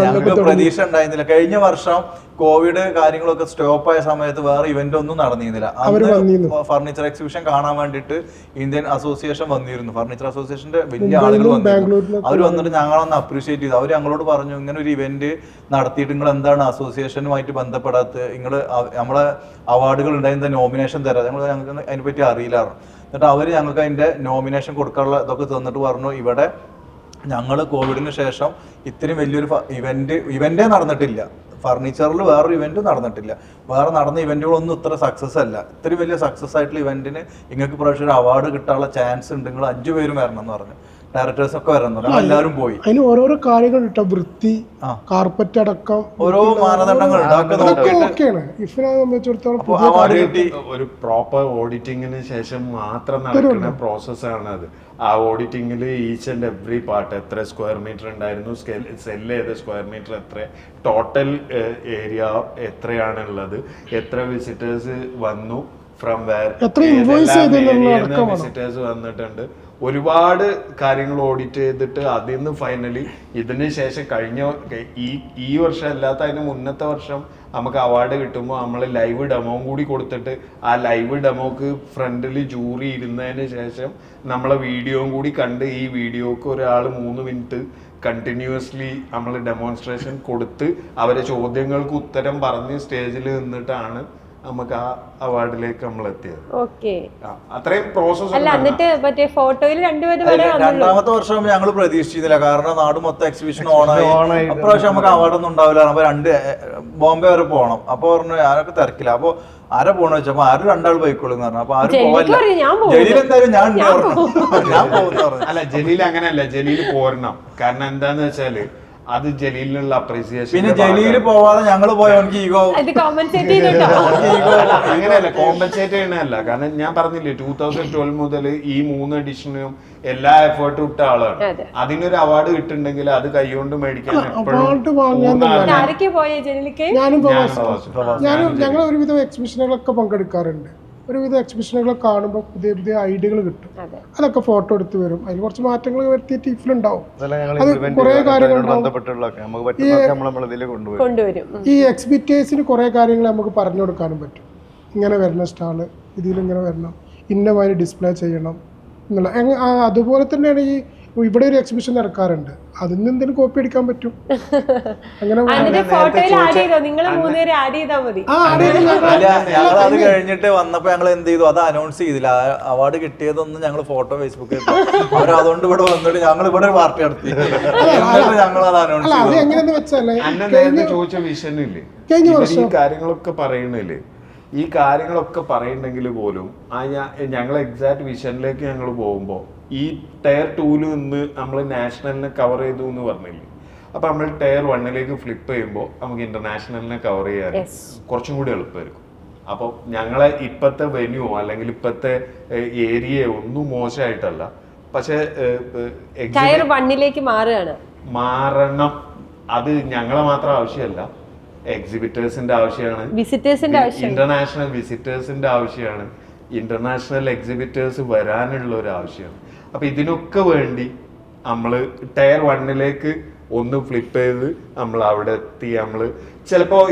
Speaker 1: ഞങ്ങൾക്ക് പ്രതീക്ഷ ഉണ്ടായിരുന്നില്ല. കഴിഞ്ഞ വർഷം കോവിഡ് കാര്യങ്ങളൊക്കെ സ്റ്റോപ്പ് ആയ സമയത്ത് വേറെ ഇവന്റ് ഒന്നും നടന്നിരുന്നില്ല. അന്ന് ഫർണിച്ചർ എക്സിബിഷൻ കാണാൻ വേണ്ടിയിട്ട് ഇന്ത്യൻ അസോസിയേഷൻ വന്നിരുന്നു. ഫർണിച്ചർ അസോസിയേഷന്റെ വലിയ ആളുകൾ വന്നിരുന്നു. അവർ വന്നിട്ട് ഞങ്ങളൊന്ന് അപ്രീഷിയേറ്റ് ചെയ്തു. അവർ ഞങ്ങളോട് പറഞ്ഞു, ഇങ്ങനെ ഒരു ഇവന്റ് നടത്തിയിട്ട് നിങ്ങൾ എന്താണ് അസോസിയേഷനുമായിട്ട് ബന്ധപ്പെടാത്തത്, നിങ്ങൾ നമ്മളെ അവാർഡുകൾ ഉണ്ടായിരുന്ന നോമിനേഷൻ തരാം, ഞങ്ങൾക്ക് അതിനെപ്പറ്റി അറിയില്ലായിരുന്നു. എന്നിട്ട് അവർ ഞങ്ങൾക്ക് അതിന്റെ നോമിനേഷൻ കൊടുക്കാനുള്ള ഇതൊക്കെ തന്നിട്ട് പറഞ്ഞു, ഇവിടെ ഞങ്ങൾ കോവിഡിന് ശേഷം ഇത്രയും വലിയൊരു ഇവന്റേ നടന്നിട്ടില്ല, ഫർണിച്ചറിൽ വേറൊരു ഇവന്റും നടന്നിട്ടില്ല, വേറെ നടന്ന ഇവന്റുകളൊന്നും ഇത്ര സക്സസ് അല്ല. ഇത്രയും വലിയ സക്സസ് ആയിട്ടുള്ള ഇവന്റിന് നിങ്ങൾക്ക് പ്രാവശ്യം ഒരു അവാർഡ് കിട്ടാനുള്ള ചാൻസ് ഉണ്ട്, നിങ്ങൾ 5 പേരും വരണം എന്ന് പറഞ്ഞു. ഡയറക്ടേഴ്സ് ഒക്കെ വരണം, എല്ലാവരും പോയി.
Speaker 4: അതിന് ഓരോരോ കാര്യങ്ങൾ കിട്ടാ, വൃത്തി, കാർപ്പറ്റ് അടക്കം
Speaker 1: ഓരോ മാനദണ്ഡങ്ങൾ
Speaker 2: ഒരു പ്രോപ്പർ ഓഡിറ്റിങ്ങിന് ശേഷം മാത്രം നടക്കുന്ന പ്രോസസ്സാണ് അത്. ആ ഓഡിറ്റിങ്ങിൽ ഈച്ച് ആൻഡ് എവറി പാർട്ട്, എത്ര സ്ക്വയർ മീറ്റർ ഉണ്ടായിരുന്നു, സെല്ല് ചെയ്ത സ്ക്വയർ മീറ്റർ എത്ര, ടോട്ടൽ ഏരിയ എത്രയാണുള്ളത്, എത്ര വിസിറ്റേഴ്സ് വന്നു, ഫ്രം വേർ വിസിറ്റേഴ്സ് വന്നിട്ടുണ്ട്, ഒരുപാട് കാര്യങ്ങൾ ഓഡിറ്റ് ചെയ്തിട്ട് അതിൽ നിന്ന് ഫൈനലി ഇതിന് ശേഷം ഈ വർഷം അല്ലാത്ത അതിന് മുന്നത്തെ വർഷം നമുക്ക് അവാർഡ് കിട്ടുമ്പോൾ നമ്മൾ ലൈവ് ഡെമോയും കൂടി കൊടുത്തിട്ട് ആ ലൈവ് ഡെമോക്ക് ഫ്രണ്ടിൽ ജൂറി ഇരുന്നതിന് ശേഷം നമ്മളെ വീഡിയോയും കൂടി കണ്ട് ഈ വീഡിയോക്ക് ഒരാൾ 3 മിനിറ്റ് കണ്ടിന്യൂസ്ലി നമ്മൾ ഡെമോൺസ്ട്രേഷൻ കൊടുത്ത് അവരെ ചോദ്യങ്ങൾക്ക് ഉത്തരം പറഞ്ഞ് സ്റ്റേജിൽ നിന്നിട്ടാണ് നമുക്ക് ആ അവാർഡിലേക്ക് നമ്മൾ എത്തിയത്. അത്രയും പ്രോസസ്.
Speaker 1: 2ാമത്തെ വർഷം ഞങ്ങൾ പ്രതീക്ഷിച്ചില്ല, കാരണം നാട് മൊത്തം എക്സിബിഷൻ ഓണായി. അപ്രാവശ്യം നമുക്ക് അവാർഡൊന്നും ഉണ്ടാവില്ല. അപ്പൊ ബോംബെ വരെ പോകണം. അപ്പൊ പറഞ്ഞു ഞാനൊക്കെ തിരക്കില്ല. അപ്പൊ ആരെ പോണെന്ന് വെച്ചപ്പോ ആരും 2 ആൾ പോയിക്കോളും പറഞ്ഞു. അപ്പൊ ആരും പോവില്ല. ജലീൽ എന്തായാലും ഞാൻ പോകുന്ന പറഞ്ഞു.
Speaker 2: അല്ല, ജലീൽ അങ്ങനെയല്ല, ജലീൽ പോരണം. കാരണം എന്താന്ന് വെച്ചാല് അത് ജലീലിനുള്ള അപ്രീസിയേഷൻ.
Speaker 1: പിന്നെ ജലീൽ പോവാതെ ഞങ്ങൾ പോയവർക്ക് ഈഗോ
Speaker 2: അങ്ങനെയല്ല, കോമ്പൻസേറ്റ് ചെയ്യണല്ല. കാരണം ഞാൻ പറഞ്ഞില്ലേ 2012 മുതൽ ഈ 3 എഡിഷനും എല്ലാ എഫേർട്ടും ഇട്ട ആളാണ്. അതിനൊരു അവാർഡ് കിട്ടുന്നുണ്ടെങ്കിൽ അത് കൈകൊണ്ട് മേടിക്കാൻ
Speaker 4: ഞങ്ങൾ ഒരുവിധം എക്സിബിഷനുകളൊക്കെ പങ്കെടുക്കാറുണ്ട്. ഒരുവിധ എക്സിബിഷനുകളൊക്കെ കാണുമ്പോൾ പുതിയ പുതിയ ഐഡിയകൾ കിട്ടും. അതൊക്കെ ഫോട്ടോ എടുത്ത് വരും. അതിൽ കുറച്ച് മാറ്റങ്ങൾ വരുത്തിയിട്ട് ഇഫിലുണ്ടാവും. അത് കുറെ കാര്യങ്ങൾ ഈ എക്സിബിറ്റേഴ്സിന് കുറെ കാര്യങ്ങൾ നമുക്ക് പറഞ്ഞു കൊടുക്കാനും പറ്റും. ഇങ്ങനെ വരണം സ്റ്റാള്, ഇതിലിങ്ങനെ വരണം, ഇന്നമാതിരി ഡിസ്പ്ലേ ചെയ്യണം എന്നുള്ള. അതുപോലെ തന്നെയാണ് ഈ ഇവിടെ ഒരു എക്സിബിഷൻ നടക്കാറുണ്ട്, അതിൽ നിന്ന് എന്തെങ്കിലും കോപ്പി അടിക്കാൻ പറ്റും. അങ്ങനെ
Speaker 1: അത് കഴിഞ്ഞിട്ട് വന്നപ്പോ ഞങ്ങൾ എന്ത് ചെയ്തു, അത് അനൗൺസ് ചെയ്തില്ല. അവാർഡ് കിട്ടിയതൊന്നും ഞങ്ങൾ ഫോട്ടോ ഫേസ്ബുക്കിൽ അവർ അതുകൊണ്ട് ഇവിടെ വന്നിട്ട് ഞങ്ങൾ ഇവിടെ ഒരു പാർട്ടി നടത്തി. ഞങ്ങൾ അത് അനൗൺസ് ചെയ്തു.
Speaker 4: എങ്ങനെയാന്ന് വെച്ചാല്
Speaker 2: ചോദിച്ച വിഷനില്ലേ,
Speaker 4: കഴിഞ്ഞ വർഷം
Speaker 2: ഈ കാര്യങ്ങളൊക്കെ പറയണില്ലേ, ഈ കാര്യങ്ങളൊക്കെ പറയുന്നെങ്കിൽ പോലും ഞങ്ങൾ എക്സാക്ട് വിഷനിലേക്ക് ഞങ്ങൾ പോകുമ്പോൾ ഈ ടയർ 2 നിന്ന് നമ്മൾ നാഷണലിനെ കവർ ചെയ്തു എന്ന് പറഞ്ഞില്ലേ, അപ്പൊ നമ്മൾ ടയർ 1 ഫ്ലിപ്പ് ചെയ്യുമ്പോൾ നമുക്ക് ഇന്റർനാഷണലിനെ കവർ ചെയ്യാൻ കുറച്ചും കൂടി എളുപ്പമായിരിക്കും. അപ്പോൾ ഞങ്ങളെ ഇപ്പോഴത്തെ വെന്യൂ അല്ലെങ്കിൽ ഇപ്പോഴത്തെ ഏരിയ ഒന്നും മോശമായിട്ടല്ല, പക്ഷെ മാറണം. അത് ഞങ്ങളെ മാത്രം ആവശ്യമല്ല, എക്സിബിറ്റേഴ്സിന്റെ ആവശ്യമാണ്, ഇന്റർനാഷണൽ വിസിറ്റേഴ്സിന്റെ ആവശ്യമാണ്, ഇന്റർനാഷണൽ എക്സിബിറ്റേഴ്സ് വരാനുള്ള ഒരു ആവശ്യമാണ്. അപ്പൊ ഇതിനൊക്കെ വേണ്ടി നമ്മൾ ടയർ 1 ഒന്ന് ഫ്ലിപ്പ് ചെയ്ത് നമ്മൾ അവിടെ എത്തി. നമ്മൾ ചിലപ്പോൾ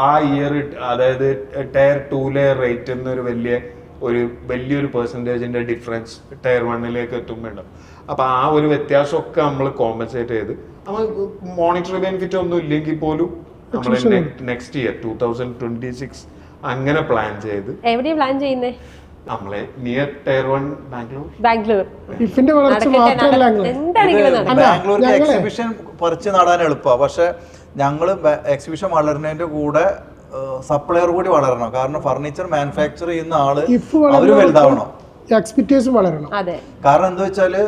Speaker 2: ആ ഇയർ, അതായത് ടയർ 2 റേറ്റ് എന്നൊരു വലിയൊരു പെർസെൻറ്റേജിന്റെ ഡിഫറൻസ് ടയർ 1 എത്തുമ്പോൾ ഉണ്ടാവും. അപ്പൊ ആ ഒരു വ്യത്യാസമൊക്കെ നമ്മൾ കോമ്പൻസേറ്റ് ചെയ്ത് നമ്മൾ മോണിറ്ററി ബെനിഫിറ്റ് ഒന്നും ഇല്ലെങ്കിൽ പോലും നമ്മൾ നെക്സ്റ്റ് ഇയർ 2026 അങ്ങനെ പ്ലാൻ ചെയ്ത്.
Speaker 3: എവിടെയാണ് പ്ലാൻ ചെയ്യുന്നേ?
Speaker 2: നമ്മളെ നിയർ ടയർ 1
Speaker 3: ബാംഗ്ലൂർ.
Speaker 4: ഇഫിന്റെ വളർച്ച മാത്രമല്ല
Speaker 3: എന്താണെങ്കിലും നടക്കും.
Speaker 1: ബാംഗ്ലൂരിൽ എക്സിബിഷൻ പറിച്ച് നടാൻ എളുപ്പമാണ്. പക്ഷെ ഞങ്ങൾ എക്സിബിഷൻ വളരുന്നതിന്റെ കൂടെ സപ്ലയർ കൂടി വളരണം. കാരണം ഫർണിച്ചർ മാനുഫാക്ചർ ചെയ്യുന്ന ആള് അവര് വലുതാവണം,
Speaker 4: എക്സ്പെക്ടേഷൻ വളരണം.
Speaker 3: അതെ,
Speaker 1: കാരണം എന്താ വെച്ചാല്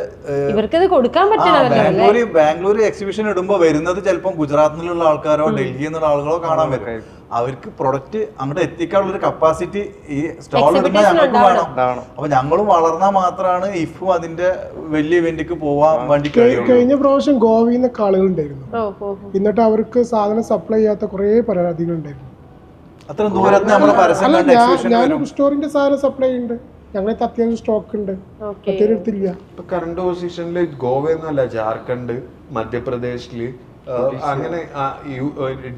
Speaker 3: ഇവർക്കത് കൊടുക്കാൻ പറ്റണമല്ലോ.
Speaker 1: ബാംഗ്ലൂർ എക്സിബിഷൻ ഇടുമ്പോ വരുന്നത് ചിലപ്പോൾ ഗുജറാത്തിൽ നിന്നുള്ള ആൾക്കാരോ ഡൽഹിയിൽ നിന്നുള്ള ആളുകളോ കാണാൻ വരും. അവർക്ക് പ്രൊഡക്റ്റ് അങ്ങോട്ട് എത്തിക്കാനുള്ള ഒരു കപ്പാസിറ്റി ഈ സ്റ്റാൾ ഇടുമ്പോൾ ഞങ്ങൾക്ക് വേണം. അപ്പൊ ഞങ്ങളും വളർന്നാൽ മാത്രമാണ് ഇഫും അതിന്റെ വലിയ ഇവന്റിക്ക് പോവാൻ വേണ്ടി കഴിയുള്ളൂ.
Speaker 4: കഴിഞ്ഞ പ്രാവശ്യം ഗോവയിൽ നിന്നൊക്കെ ആളുകൾ ഉണ്ടായിരുന്നു, എന്നിട്ട് അവർക്ക് സാധനം സപ്ലൈ ചെയ്യാത്ത കുറെ പരാതികൾ ഉണ്ടായിരുന്നു.
Speaker 1: അത്ര ദൂരത്ത് നമ്മളെ പരസ്യം കണ്ട് എക്സിബിഷൻ
Speaker 4: ഞാനൊരു സ്റ്റോറിന്റെ സാധനം സപ്ലൈ ഉണ്ട്, ഞങ്ങൾക്ക് അത്യാവശ്യം സ്റ്റോക്ക് ഉണ്ട്, മറ്റൊരിടത്തില്ല.
Speaker 2: ഇപ്പൊ കറണ്ട് പൊസിഷനിൽ ഗോവയൊന്നുമല്ല, ജാർഖണ്ഡ്, മധ്യപ്രദേശില്, അങ്ങനെ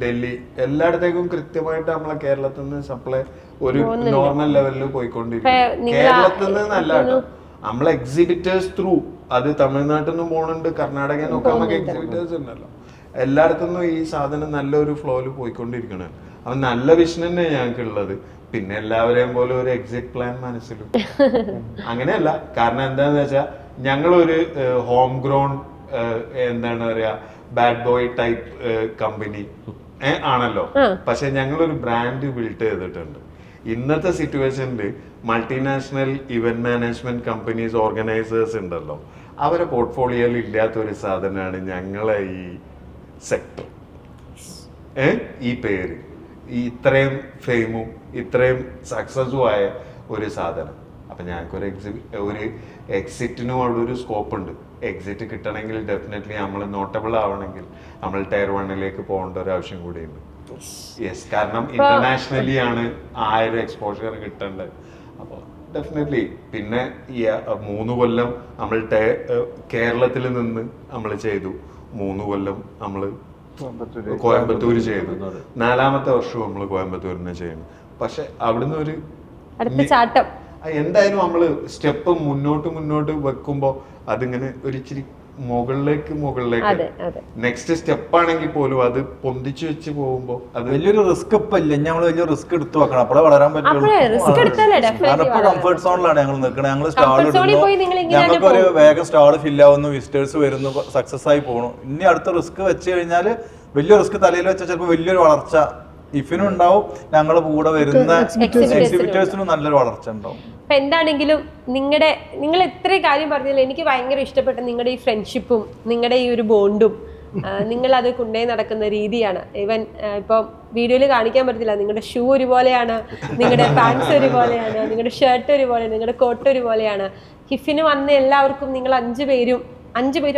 Speaker 2: ഡൽഹി, എല്ലായിടത്തേക്കും കൃത്യമായിട്ട് നമ്മളെ കേരളത്തിൽ നിന്ന് സപ്ലൈ ഒരു നോർമൽ ലെവലിൽ പോയിക്കൊണ്ടിരിക്കും. കേരളത്തിൽ നിന്നല്ല കേട്ടോ, നമ്മളെ എക്സിബിറ്റേഴ്സ് ത്രൂ, അത് തമിഴ്നാട്ടിൽ നിന്നും പോണുണ്ട്, കർണാടകയിൽ നിന്നൊക്കെ നമുക്ക് എക്സിബിറ്റേഴ്സ് ഉണ്ടല്ലോ. എല്ലായിടത്തുനിന്നും ഈ സാധനം നല്ലൊരു ഫ്ലോയില് പോയിക്കൊണ്ടിരിക്കണേ. അപ്പൊ നല്ല വിഷൻ തന്നെ ഞങ്ങൾക്ക് ഉള്ളത്. പിന്നെ എല്ലാവരെയും പോലെ ഒരു എക്സിറ്റ് പ്ലാൻ മനസ്സിലും അങ്ങനെയല്ല. കാരണം എന്താന്ന് വെച്ചാൽ ഞങ്ങളൊരു ഹോം ഗ്രോൺ എന്താണ് പറയാ ബാഡ് ബോയ് ടൈപ്പ് കമ്പനി ആണല്ലോ. പക്ഷെ ഞങ്ങളൊരു ബ്രാൻഡ് ബിൽഡ് ചെയ്തിട്ടുണ്ട്. ഇന്നത്തെ സിറ്റുവേഷനിൽ multinational event management companies, organisers ഉണ്ടല്ലോ, അവരെ പോർട്ട്ഫോളിയോയിൽ ഇല്ലാത്തൊരു സാധനമാണ് ഞങ്ങളെ ഈ സെക്ടർ. ഈ പേര്, ഇത്രയും ഫെയിമും ഇത്രയും സക്സസും ആയ ഒരു സാധനം. അപ്പം ഞങ്ങൾക്കൊരു ഒരു എക്സിറ്റിനുമുള്ളൊരു സ്കോപ്പ് ഉണ്ട്. എക്സിറ്റ് കിട്ടണമെങ്കിൽ ഡെഫിനറ്റ്ലി നമ്മൾ നോട്ടബിൾ ആവണമെങ്കിൽ നമ്മൾ ടയർ 1 പോകേണ്ട ഒരു ആവശ്യം കൂടിയുണ്ട്. യെസ്, കാരണം ഇന്റർനാഷണലി ആണ് ആ ഒരു എക്സ്പോഷർ കിട്ടേണ്ടത്. അപ്പോൾ ഡെഫിനറ്റ്ലി പിന്നെ ഈ 3 കൊല്ലം നമ്മൾ കേരളത്തിൽ നിന്ന് നമ്മൾ ചെയ്തു, 3 കൊല്ലം നമ്മൾ കോയമ്പത്തൂർ ചെയ്തു, 4ാമത്തെ വർഷവും നമ്മൾ കോയമ്പത്തൂരിനെ ചെയ്യുന്നു. പക്ഷെ അവിടുന്ന് ഒരു
Speaker 3: ചാട്ടം
Speaker 2: എന്തായാലും നമ്മള് സ്റ്റെപ്പ് മുന്നോട്ട് വെക്കുമ്പോ അതിങ്ങനെ ഒരു ഇച്ചിരി മുകളിലേക്ക് നെക്സ്റ്റ് സ്റ്റെപ്പ് ആണെങ്കിൽ പോലും അത് പൊന്തിച്ചു വെച്ച് പോകുമ്പോ അത്
Speaker 1: വലിയൊരു റിസ്ക് ഇപ്പൊ ഇല്ല. ഞങ്ങൾ വലിയ റിസ്ക് എടുത്തു വെക്കണം, അപ്പോഴേ വളരാൻ പറ്റുള്ളൂ. കാരണം ഇപ്പൊ കംഫർട്ട് സോണിലാണ് ഞങ്ങൾ നിൽക്കുന്നത്. ഞങ്ങൾ സ്റ്റാൾ ഇടുന്നു, ഞങ്ങൾക്ക് ഒരു വേഗം സ്റ്റാൾ ഫില്ലാവുന്നു, വിസിറ്റേഴ്സ് വരുന്നു, സക്സസ് ആയി പോകണു. ഇനി അടുത്ത റിസ്ക് വെച്ച് കഴിഞ്ഞാൽ വലിയ റിസ്ക് തലയിൽ വെച്ചാൽ ചിലപ്പോൾ വലിയൊരു വളർച്ച ഇഫിനും ഉണ്ടാവും, ഞങ്ങളുടെ കൂടെ വരുന്ന എക്സിബിറ്റേഴ്സിനും നല്ലൊരു വളർച്ച ഉണ്ടാവും.
Speaker 3: അപ്പൊ എന്താണെങ്കിലും നിങ്ങൾ എത്ര കാര്യം പറഞ്ഞാലും എനിക്ക് ഭയങ്കര ഇഷ്ടപ്പെട്ട നിങ്ങളുടെ ഈ ഫ്രണ്ട്ഷിപ്പും നിങ്ങളുടെ ഈ ഒരു ബോണ്ടും നിങ്ങൾ അത് കൊണ്ടുപോയി നടക്കുന്ന രീതിയാണ്. ഈവൻ ഇപ്പം വീഡിയോയിൽ കാണിക്കാൻ പറ്റത്തില്ല, നിങ്ങളുടെ ഷൂ ഒരുപോലെയാണ്, നിങ്ങളുടെ പാൻസ് ഒരുപോലെയാണ്, നിങ്ങളുടെ ഷർട്ട് ഒരുപോലെയാണ്, നിങ്ങളുടെ കോട്ട് ഒരുപോലെയാണ്. ഹിഫിന് വന്ന എല്ലാവർക്കും നിങ്ങൾ 5 പേരും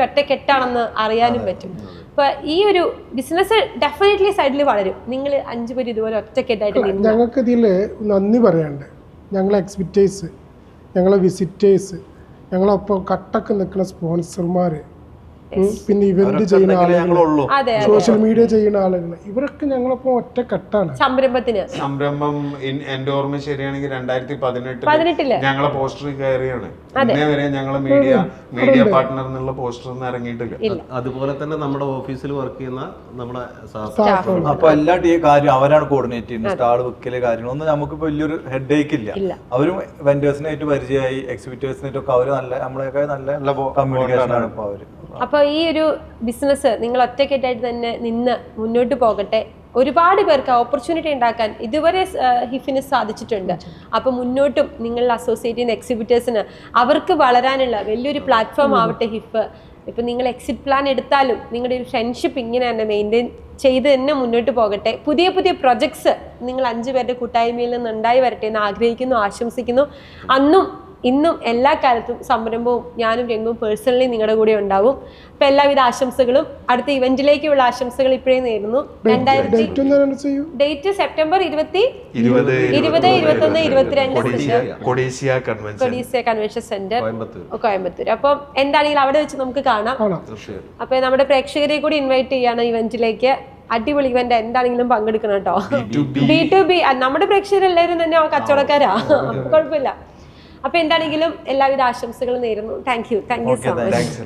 Speaker 3: ഒറ്റക്കെട്ടാണെന്ന് അറിയാനും പറ്റും. അപ്പൊ ഈ ഒരു ബിസിനസ് ഡെഫിനറ്റ്ലി സൈഡിൽ വളരും. നിങ്ങൾ 5 പേര് ഇതുപോലെ ഒറ്റക്കെട്ടായിട്ട്
Speaker 4: ഞങ്ങൾക്ക് ഇതിൽ നന്ദി പറയാണ്ട്. ഞങ്ങളെ എക്സിബിറ്റേഴ്സ്, ഞങ്ങളെ വിസിറ്റേഴ്സ്, ഞങ്ങളൊപ്പം കട്ടക്ക് നിൽക്കുന്ന സ്പോൺസർമാർ, പിന്നെ ഇവന്റ് ചെയ്യുന്ന ആളുകൾ, സോഷ്യൽ മീഡിയ ചെയ്യുന്ന ആളുകൾ, ഇവരൊക്കെ ഞങ്ങളൊപ്പം ഒറ്റക്കെട്ടാണ്.
Speaker 2: സംരംഭം എന്റെ ഓർമ്മ ശരിയാണെങ്കിൽ 2018 ഞങ്ങളെ പോസ്റ്റർ കയറിയാണ്. ഇന്നേ വരെ ഞങ്ങളെ മീഡിയ പാർട്ട്ണർ എന്നുള്ള പോസ്റ്റർ ഒന്നും ഇറങ്ങിയിട്ടില്ല.
Speaker 5: അതുപോലെ തന്നെ നമ്മുടെ ഓഫീസിൽ വർക്ക് ചെയ്യുന്ന നമ്മുടെ
Speaker 1: അപ്പൊ എല്ലാ കാര്യം അവരാണ് കോർഡിനേറ്റ് ചെയ്യുന്നത്. സ്റ്റാൾ വെക്കല് കാര്യങ്ങളൊന്നും നമുക്കിപ്പോ വലിയൊരു ഹെഡ് ഏക്ക് ഇല്ല. അവരും വെൻഡേഴ്സിനായിട്ട് പരിചയമായി, എക്സിബിറ്റേഴ്സിനായിട്ടൊക്കെ അവര് നമ്മളെയൊക്കെ നല്ല കമ്മ്യൂണിക്കേഷൻ ആണ് ഇപ്പൊ അവര്.
Speaker 3: അപ്പോൾ ഈ ഒരു ബിസിനസ് നിങ്ങൾ ഒറ്റക്കെട്ടായിട്ട് തന്നെ നിന്ന് മുന്നോട്ട് പോകട്ടെ. ഒരുപാട് പേർക്ക് ഓപ്പർച്യൂണിറ്റി ഉണ്ടാക്കാൻ ഇതുവരെ ഹിഫിന് സാധിച്ചിട്ടുണ്ട്. അപ്പോൾ മുന്നോട്ടും നിങ്ങൾ അസോസിയേറ്റ് ചെയ്യുന്ന എക്സിബിറ്റേഴ്സിന് അവർക്ക് വളരാനുള്ള വലിയൊരു പ്ലാറ്റ്ഫോം ആവട്ടെ ഹിഫ്. ഇപ്പം നിങ്ങൾ എക്സിറ്റ് പ്ലാൻ എടുത്താലും നിങ്ങളുടെ ഒരു ഫ്രണ്ട്ഷിപ്പ് ഇങ്ങനെ തന്നെ മെയിൻറ്റെയിൻ ചെയ്ത് തന്നെ മുന്നോട്ട് പോകട്ടെ. പുതിയ പ്രൊജക്ട്സ് നിങ്ങൾ 5 പേരുടെ കൂട്ടായ്മയിൽ നിന്ന് ഉണ്ടായി വരട്ടെ എന്ന് ആഗ്രഹിക്കുന്നു, ആശംസിക്കുന്നു. അന്നും ഇന്നും എല്ലാ കാലത്തും സംരംഭവും ഞാനും രംഗവും പേഴ്സണലി നിങ്ങളുടെ കൂടെ ഉണ്ടാവും. അപ്പൊ എല്ലാവിധ ആശംസകളും, അടുത്ത ഇവന്റിലേക്കുള്ള ആശംസകൾ ഇപ്പോഴേ നേരുന്നു. Date September 20, 21, 22
Speaker 2: CODISSIA
Speaker 3: convention centre Coimbatore. അപ്പം എന്താണെങ്കിലും അവിടെ വെച്ച് നമുക്ക് കാണാം. അപ്പൊ നമ്മുടെ പ്രേക്ഷകരെ കൂടി ഇൻവൈറ്റ് ചെയ്യാണ് ഇവന്റിലേക്ക്. അടിപൊളി ഇവന്റ്, എന്താണെങ്കിലും പങ്കെടുക്കണം കേട്ടോ. B2B നമ്മുടെ പ്രേക്ഷകരെല്ലാവരും തന്നെ കച്ചവടക്കാരാ, കുഴപ്പമില്ല. അപ്പൊ എന്താണെങ്കിലും എല്ലാവിധ ആശംസകളും നേരുന്നു. Thank you so much.